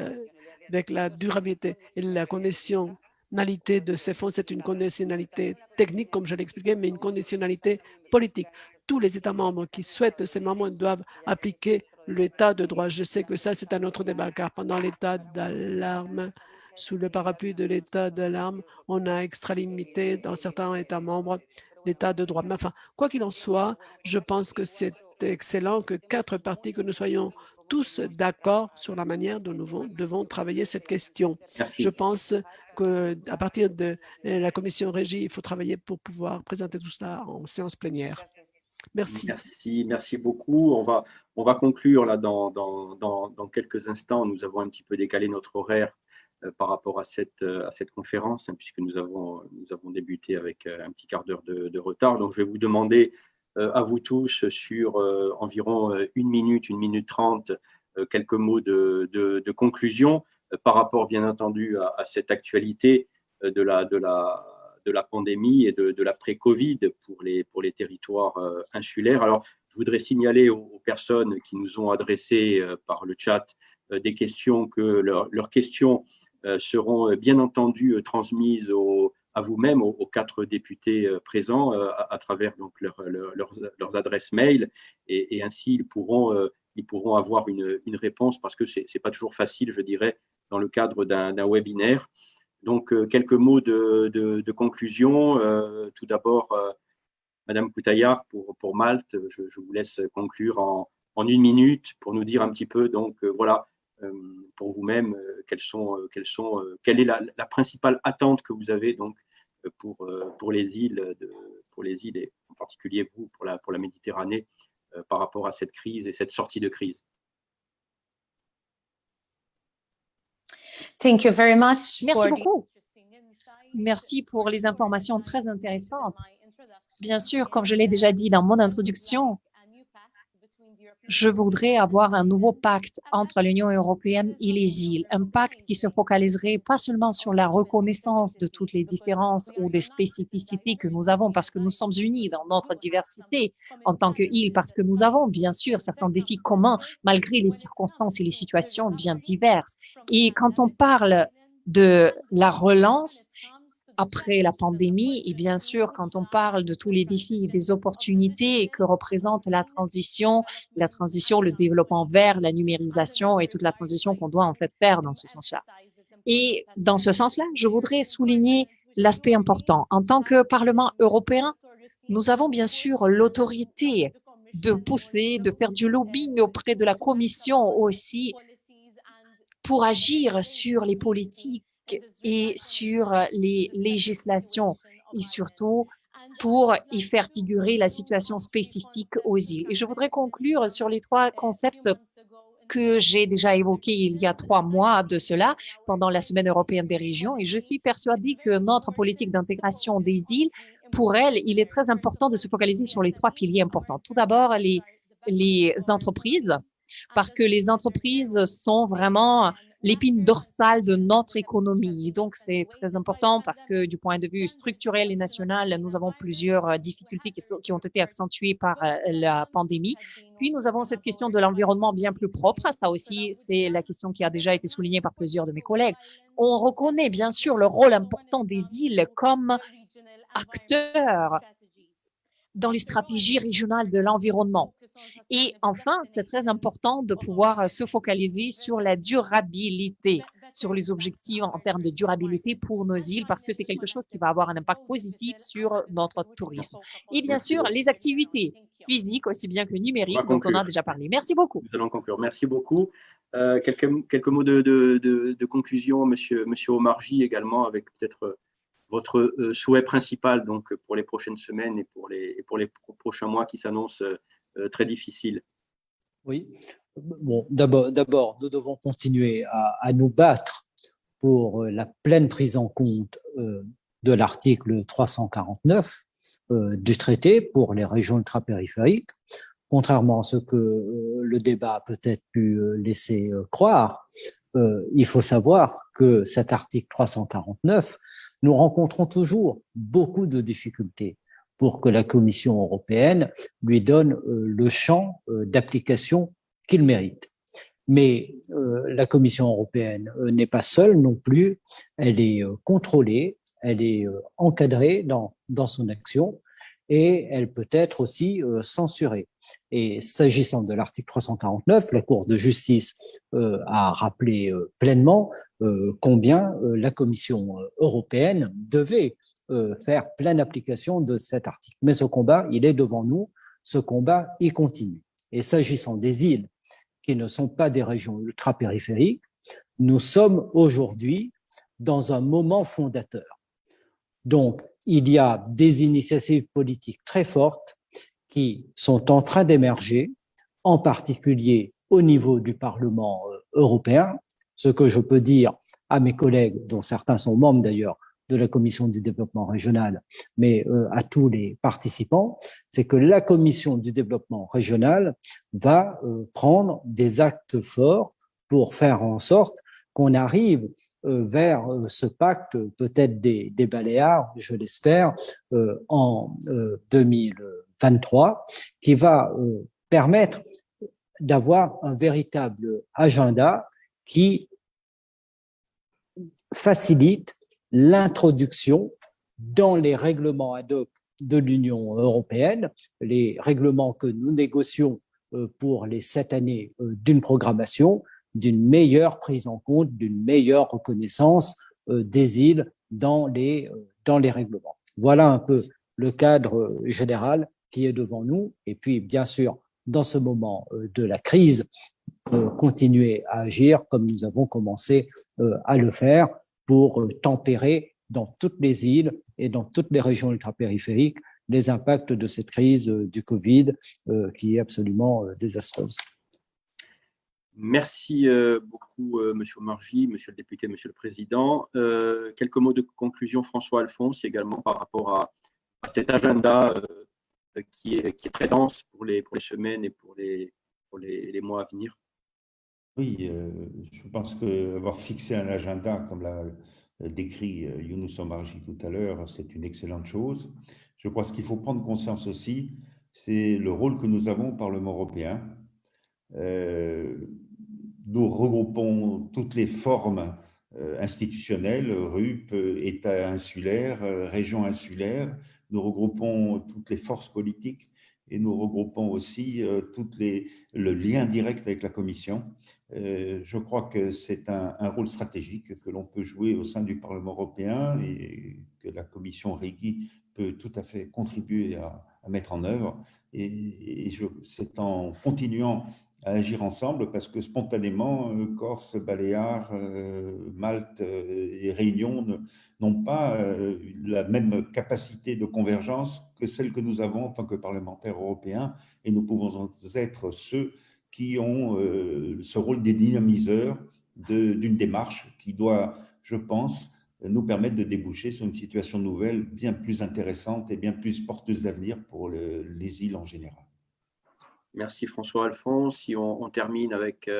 avec la durabilité et la conditionnalité de ces fonds. C'est une conditionnalité technique, comme je l'ai expliqué, mais une conditionnalité politique. Tous les États membres qui souhaitent ces membres doivent appliquer l'état de droit. Je sais que ça, c'est un autre débat, car pendant l'état d'alarme, sous le parapluie de l'état d'alarme, on a extralimité dans certains États membres l'état de droit. Mais enfin, quoi qu'il en soit, je pense que c'est excellent que 4 parties, que nous soyons tous d'accord sur la manière dont nous devons travailler cette question. Merci. Je pense qu'à partir de la commission régie, il faut travailler pour pouvoir présenter tout cela en séance plénière. Merci. Merci beaucoup. On va conclure là dans quelques instants. Nous avons un petit peu décalé notre horaire par rapport à cette conférence, hein, puisque nous avons débuté avec un petit quart d'heure de retard. Donc, je vais vous demander à vous tous sur environ 1 minute 30, quelques mots de conclusion par rapport, bien entendu, à cette actualité de la pandémie et de l'après-Covid pour les territoires insulaires. Alors, je voudrais signaler aux personnes qui nous ont adressé par le chat des questions que leurs questions seront bien entendu transmises à vous-même, aux 4 députés présents à travers donc leurs adresses mail et ainsi ils pourront avoir une réponse parce que c'est pas toujours facile, je dirais, dans le cadre d'un webinaire. Donc, quelques mots de conclusion. Tout d'abord, Madame Koutaillard, pour Malte, je vous laisse conclure en 1 minute pour nous dire un petit peu, donc voilà, pour vous-même, quelle est la principale attente que vous avez donc pour les îles et en particulier vous pour la Méditerranée par rapport à cette crise et cette sortie de crise. Thank you very much. Merci beaucoup. Merci pour les informations très intéressantes. Bien sûr, comme je l'ai déjà dit dans mon introduction, je voudrais avoir un nouveau pacte entre l'Union européenne et les îles, un pacte qui se focaliserait pas seulement sur la reconnaissance de toutes les différences ou des spécificités que nous avons parce que nous sommes unis dans notre diversité en tant qu'île, parce que nous avons bien sûr certains défis communs malgré les circonstances et les situations bien diverses. Et quand on parle de la relance, après la pandémie et bien sûr quand on parle de tous les défis et des opportunités que représente la transition, le développement vert, la numérisation et toute la transition qu'on doit en fait faire dans ce sens-là. Et dans ce sens-là, je voudrais souligner l'aspect important. En tant que Parlement européen, nous avons bien sûr l'autorité de pousser, de faire du lobbying auprès de la Commission aussi pour agir sur les politiques et sur les législations et surtout pour y faire figurer la situation spécifique aux îles. Et je voudrais conclure sur les 3 concepts que j'ai déjà évoqués il y a 3 mois de cela pendant la Semaine européenne des régions et je suis persuadée que notre politique d'intégration des îles, pour elle, il est très important de se focaliser sur les 3 piliers importants. Tout d'abord, les entreprises, parce que les entreprises sont vraiment l'épine dorsale de notre économie. Donc, c'est très important parce que du point de vue structurel et national, nous avons plusieurs difficultés qui ont été accentuées par la pandémie. Puis, nous avons cette question de l'environnement bien plus propre. Ça aussi, c'est la question qui a déjà été soulignée par plusieurs de mes collègues. On reconnaît bien sûr le rôle important des îles comme acteurs dans les stratégies régionales de l'environnement. Et enfin, c'est très important de pouvoir se focaliser sur la durabilité, sur les objectifs en termes de durabilité pour nos îles, parce que c'est quelque chose qui va avoir un impact positif sur notre tourisme. Et bien sûr, les activités physiques aussi bien que numériques dont on a déjà parlé. Merci beaucoup. Nous allons conclure. Merci beaucoup. Quelques mots de conclusion, monsieur Omarjee, également, avec peut-être votre souhait principal donc, pour les prochaines semaines et pour les prochains mois qui s'annoncent très difficiles. Oui, bon, d'abord, nous devons continuer à nous battre pour la pleine prise en compte de l'article 349 du traité pour les régions ultrapériphériques. Contrairement à ce que le débat a peut-être pu laisser croire, il faut savoir que cet article 349, nous rencontrons toujours beaucoup de difficultés pour que la Commission européenne lui donne le champ d'application qu'il mérite. Mais la Commission européenne n'est pas seule non plus, elle est contrôlée, elle est encadrée dans son action et elle peut être aussi censurée. Et s'agissant de l'article 349, la Cour de justice a rappelé pleinement combien la Commission européenne devait faire pleine application de cet article. Mais ce combat, il est devant nous, ce combat, il continue. Et s'agissant des îles qui ne sont pas des régions ultrapériphériques, nous sommes aujourd'hui dans un moment fondateur. Donc, il y a des initiatives politiques très fortes qui sont en train d'émerger, en particulier au niveau du Parlement européen. Ce que je peux dire à mes collègues, dont certains sont membres d'ailleurs de la Commission du développement régional, mais à tous les participants, c'est que la Commission du développement régional va prendre des actes forts pour faire en sorte qu'on arrive vers ce pacte, peut-être des Baléares, je l'espère, en 2023, qui va permettre d'avoir un véritable agenda qui facilite l'introduction dans les règlements ad hoc de l'Union européenne, les règlements que nous négocions pour les 7 années d'une programmation, d'une meilleure prise en compte, d'une meilleure reconnaissance des îles dans les règlements. Voilà un peu le cadre général qui est devant nous. Et puis, bien sûr, dans ce moment de la crise, continuer à agir comme nous avons commencé à le faire pour tempérer dans toutes les îles et dans toutes les régions ultrapériphériques les impacts de cette crise du Covid qui est absolument désastreuse. Merci beaucoup, Monsieur Omarjee, Monsieur le député, Monsieur le Président. Quelques mots de conclusion, François Alphonse, également par rapport à cet agenda qui est très dense pour les semaines et pour les mois à venir. Oui, je pense qu'avoir fixé un agenda, comme l'a décrit Younous Omarjee tout à l'heure, c'est une excellente chose. Je crois que ce qu'il faut prendre conscience aussi, c'est le rôle que nous avons au Parlement européen. Nous regroupons toutes les formes institutionnelles, RUP, État insulaire, région insulaire. Nous regroupons toutes les forces politiques et nous regroupons aussi le lien direct avec la Commission. Je crois que c'est un rôle stratégique que l'on peut jouer au sein du Parlement européen et que la Commission REGI peut tout à fait contribuer à mettre en œuvre. Et c'est en continuant à agir ensemble parce que spontanément, Corse, Baléares, Malte et Réunion n'ont pas la même capacité de convergence que celle que nous avons en tant que parlementaires européens et nous pouvons être ceux qui ont ce rôle des dynamiseurs d'une démarche qui doit, je pense, nous permettre de déboucher sur une situation nouvelle bien plus intéressante et bien plus porteuse d'avenir pour les îles en général. Merci François-Alphonse. Si on termine avec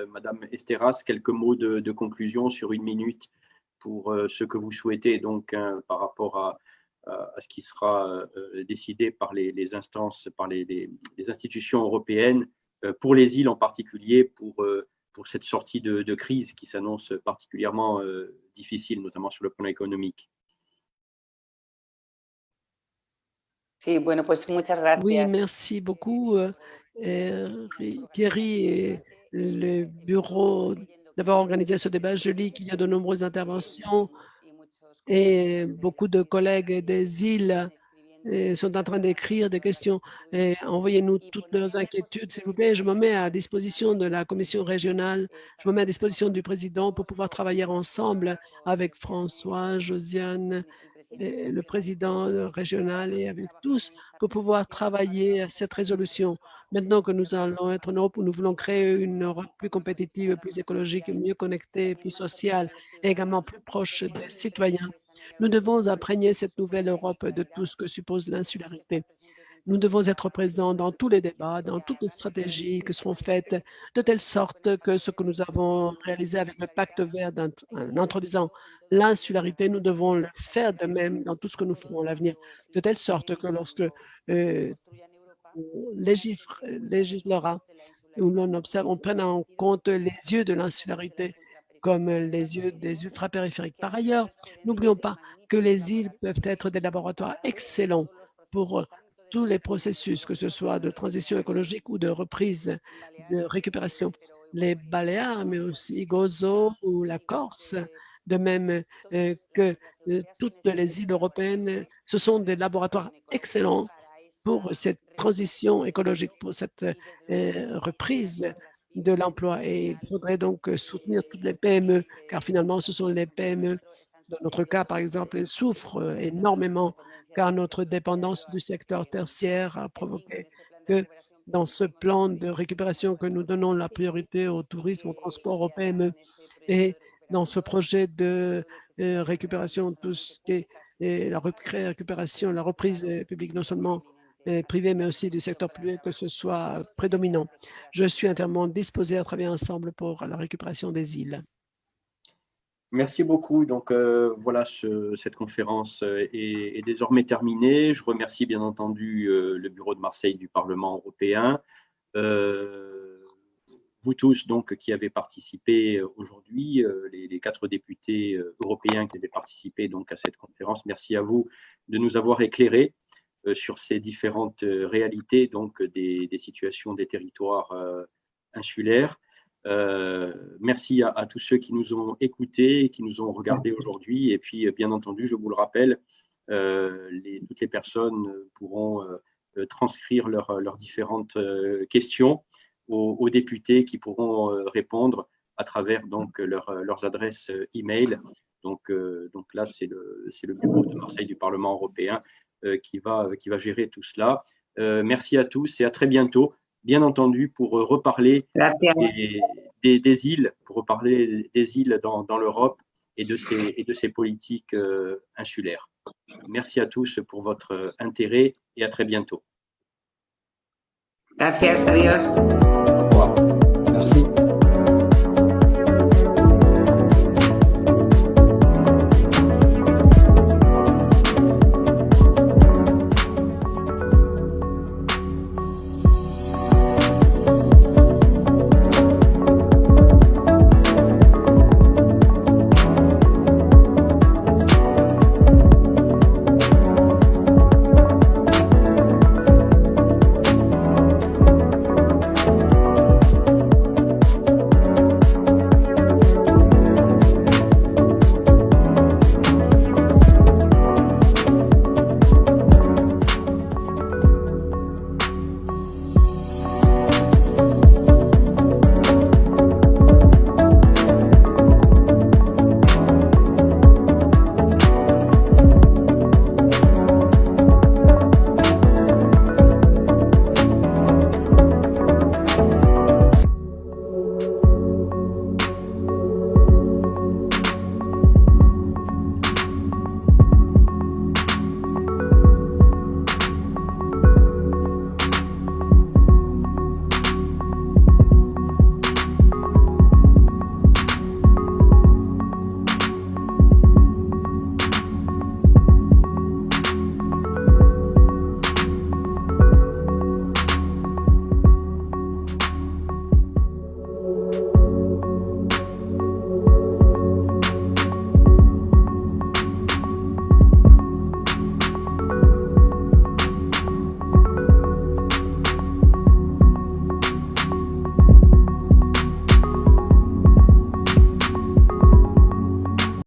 Madame Esteras, quelques mots de conclusion sur 1 minute pour ce que vous souhaitez donc par rapport à ce qui sera décidé par les instances, par les institutions européennes, pour les îles en particulier, pour cette sortie de crise qui s'annonce particulièrement difficile, notamment sur le plan économique. Sí, bueno, pues muchas gracias. Oui, merci beaucoup, Thierry et le bureau d'avoir organisé ce débat. Je lis qu'il y a de nombreuses interventions et beaucoup de collègues des îles sont en train d'écrire des questions. Envoyez-nous toutes leurs inquiétudes, s'il vous plaît. Je me mets à disposition de la commission régionale, je me mets à disposition du président pour pouvoir travailler ensemble avec François, Josiane, le président régional et avec tous pour pouvoir travailler à cette résolution. Maintenant que nous allons être en Europe où nous voulons créer une Europe plus compétitive, plus écologique, mieux connectée, plus sociale et également plus proche des citoyens, nous devons imprégner cette nouvelle Europe de tout ce que suppose l'insularité. Nous devons être présents dans tous les débats, dans toutes les stratégies qui seront faites, de telle sorte que ce que nous avons réalisé avec le pacte vert en introduisant l'insularité, nous devons le faire de même dans tout ce que nous ferons à l'avenir, de telle sorte que lorsque on légiférera, où l'on observe, on prenne en compte les yeux de l'insularité comme les yeux des ultrapériphériques. Par ailleurs, n'oublions pas que les îles peuvent être des laboratoires excellents pour tous les processus, que ce soit de transition écologique ou de reprise, de récupération. Les Baléares, mais aussi Gozo ou la Corse, de même que toutes les îles européennes, ce sont des laboratoires excellents pour cette transition écologique, pour cette reprise de l'emploi. Et il faudrait donc soutenir toutes les PME, car finalement, ce sont les PME. Dans notre cas, par exemple, elles souffrent énormément car notre dépendance du secteur tertiaire a provoqué que dans ce plan de récupération que nous donnons la priorité au tourisme, au transport, aux PME et dans ce projet de récupération, tout ce qui est la récupération, la reprise publique, non seulement privée, mais aussi du secteur privé, que ce soit prédominant. Je suis entièrement disposé à travailler ensemble pour la récupération des îles. Merci beaucoup. Donc voilà, cette conférence est désormais terminée. Je remercie bien entendu le bureau de Marseille du Parlement européen, vous tous donc qui avez participé aujourd'hui, les 4 députés européens qui avaient participé donc à cette conférence. Merci à vous de nous avoir éclairés sur ces différentes réalités donc des situations des territoires insulaires. Merci à tous ceux qui nous ont écoutés, qui nous ont regardés aujourd'hui. Et puis, bien entendu, je vous le rappelle, toutes les personnes pourront transcrire leurs différentes questions aux députés qui pourront répondre à travers donc leurs adresses e-mail. Donc là, c'est le bureau de Marseille du Parlement européen qui va gérer tout cela. Merci à tous et à très bientôt. Bien entendu, pour reparler des îles, pour reparler des îles dans l'Europe et de ces politiques insulaires. Merci à tous pour votre intérêt et à très bientôt. Gracias, adiós.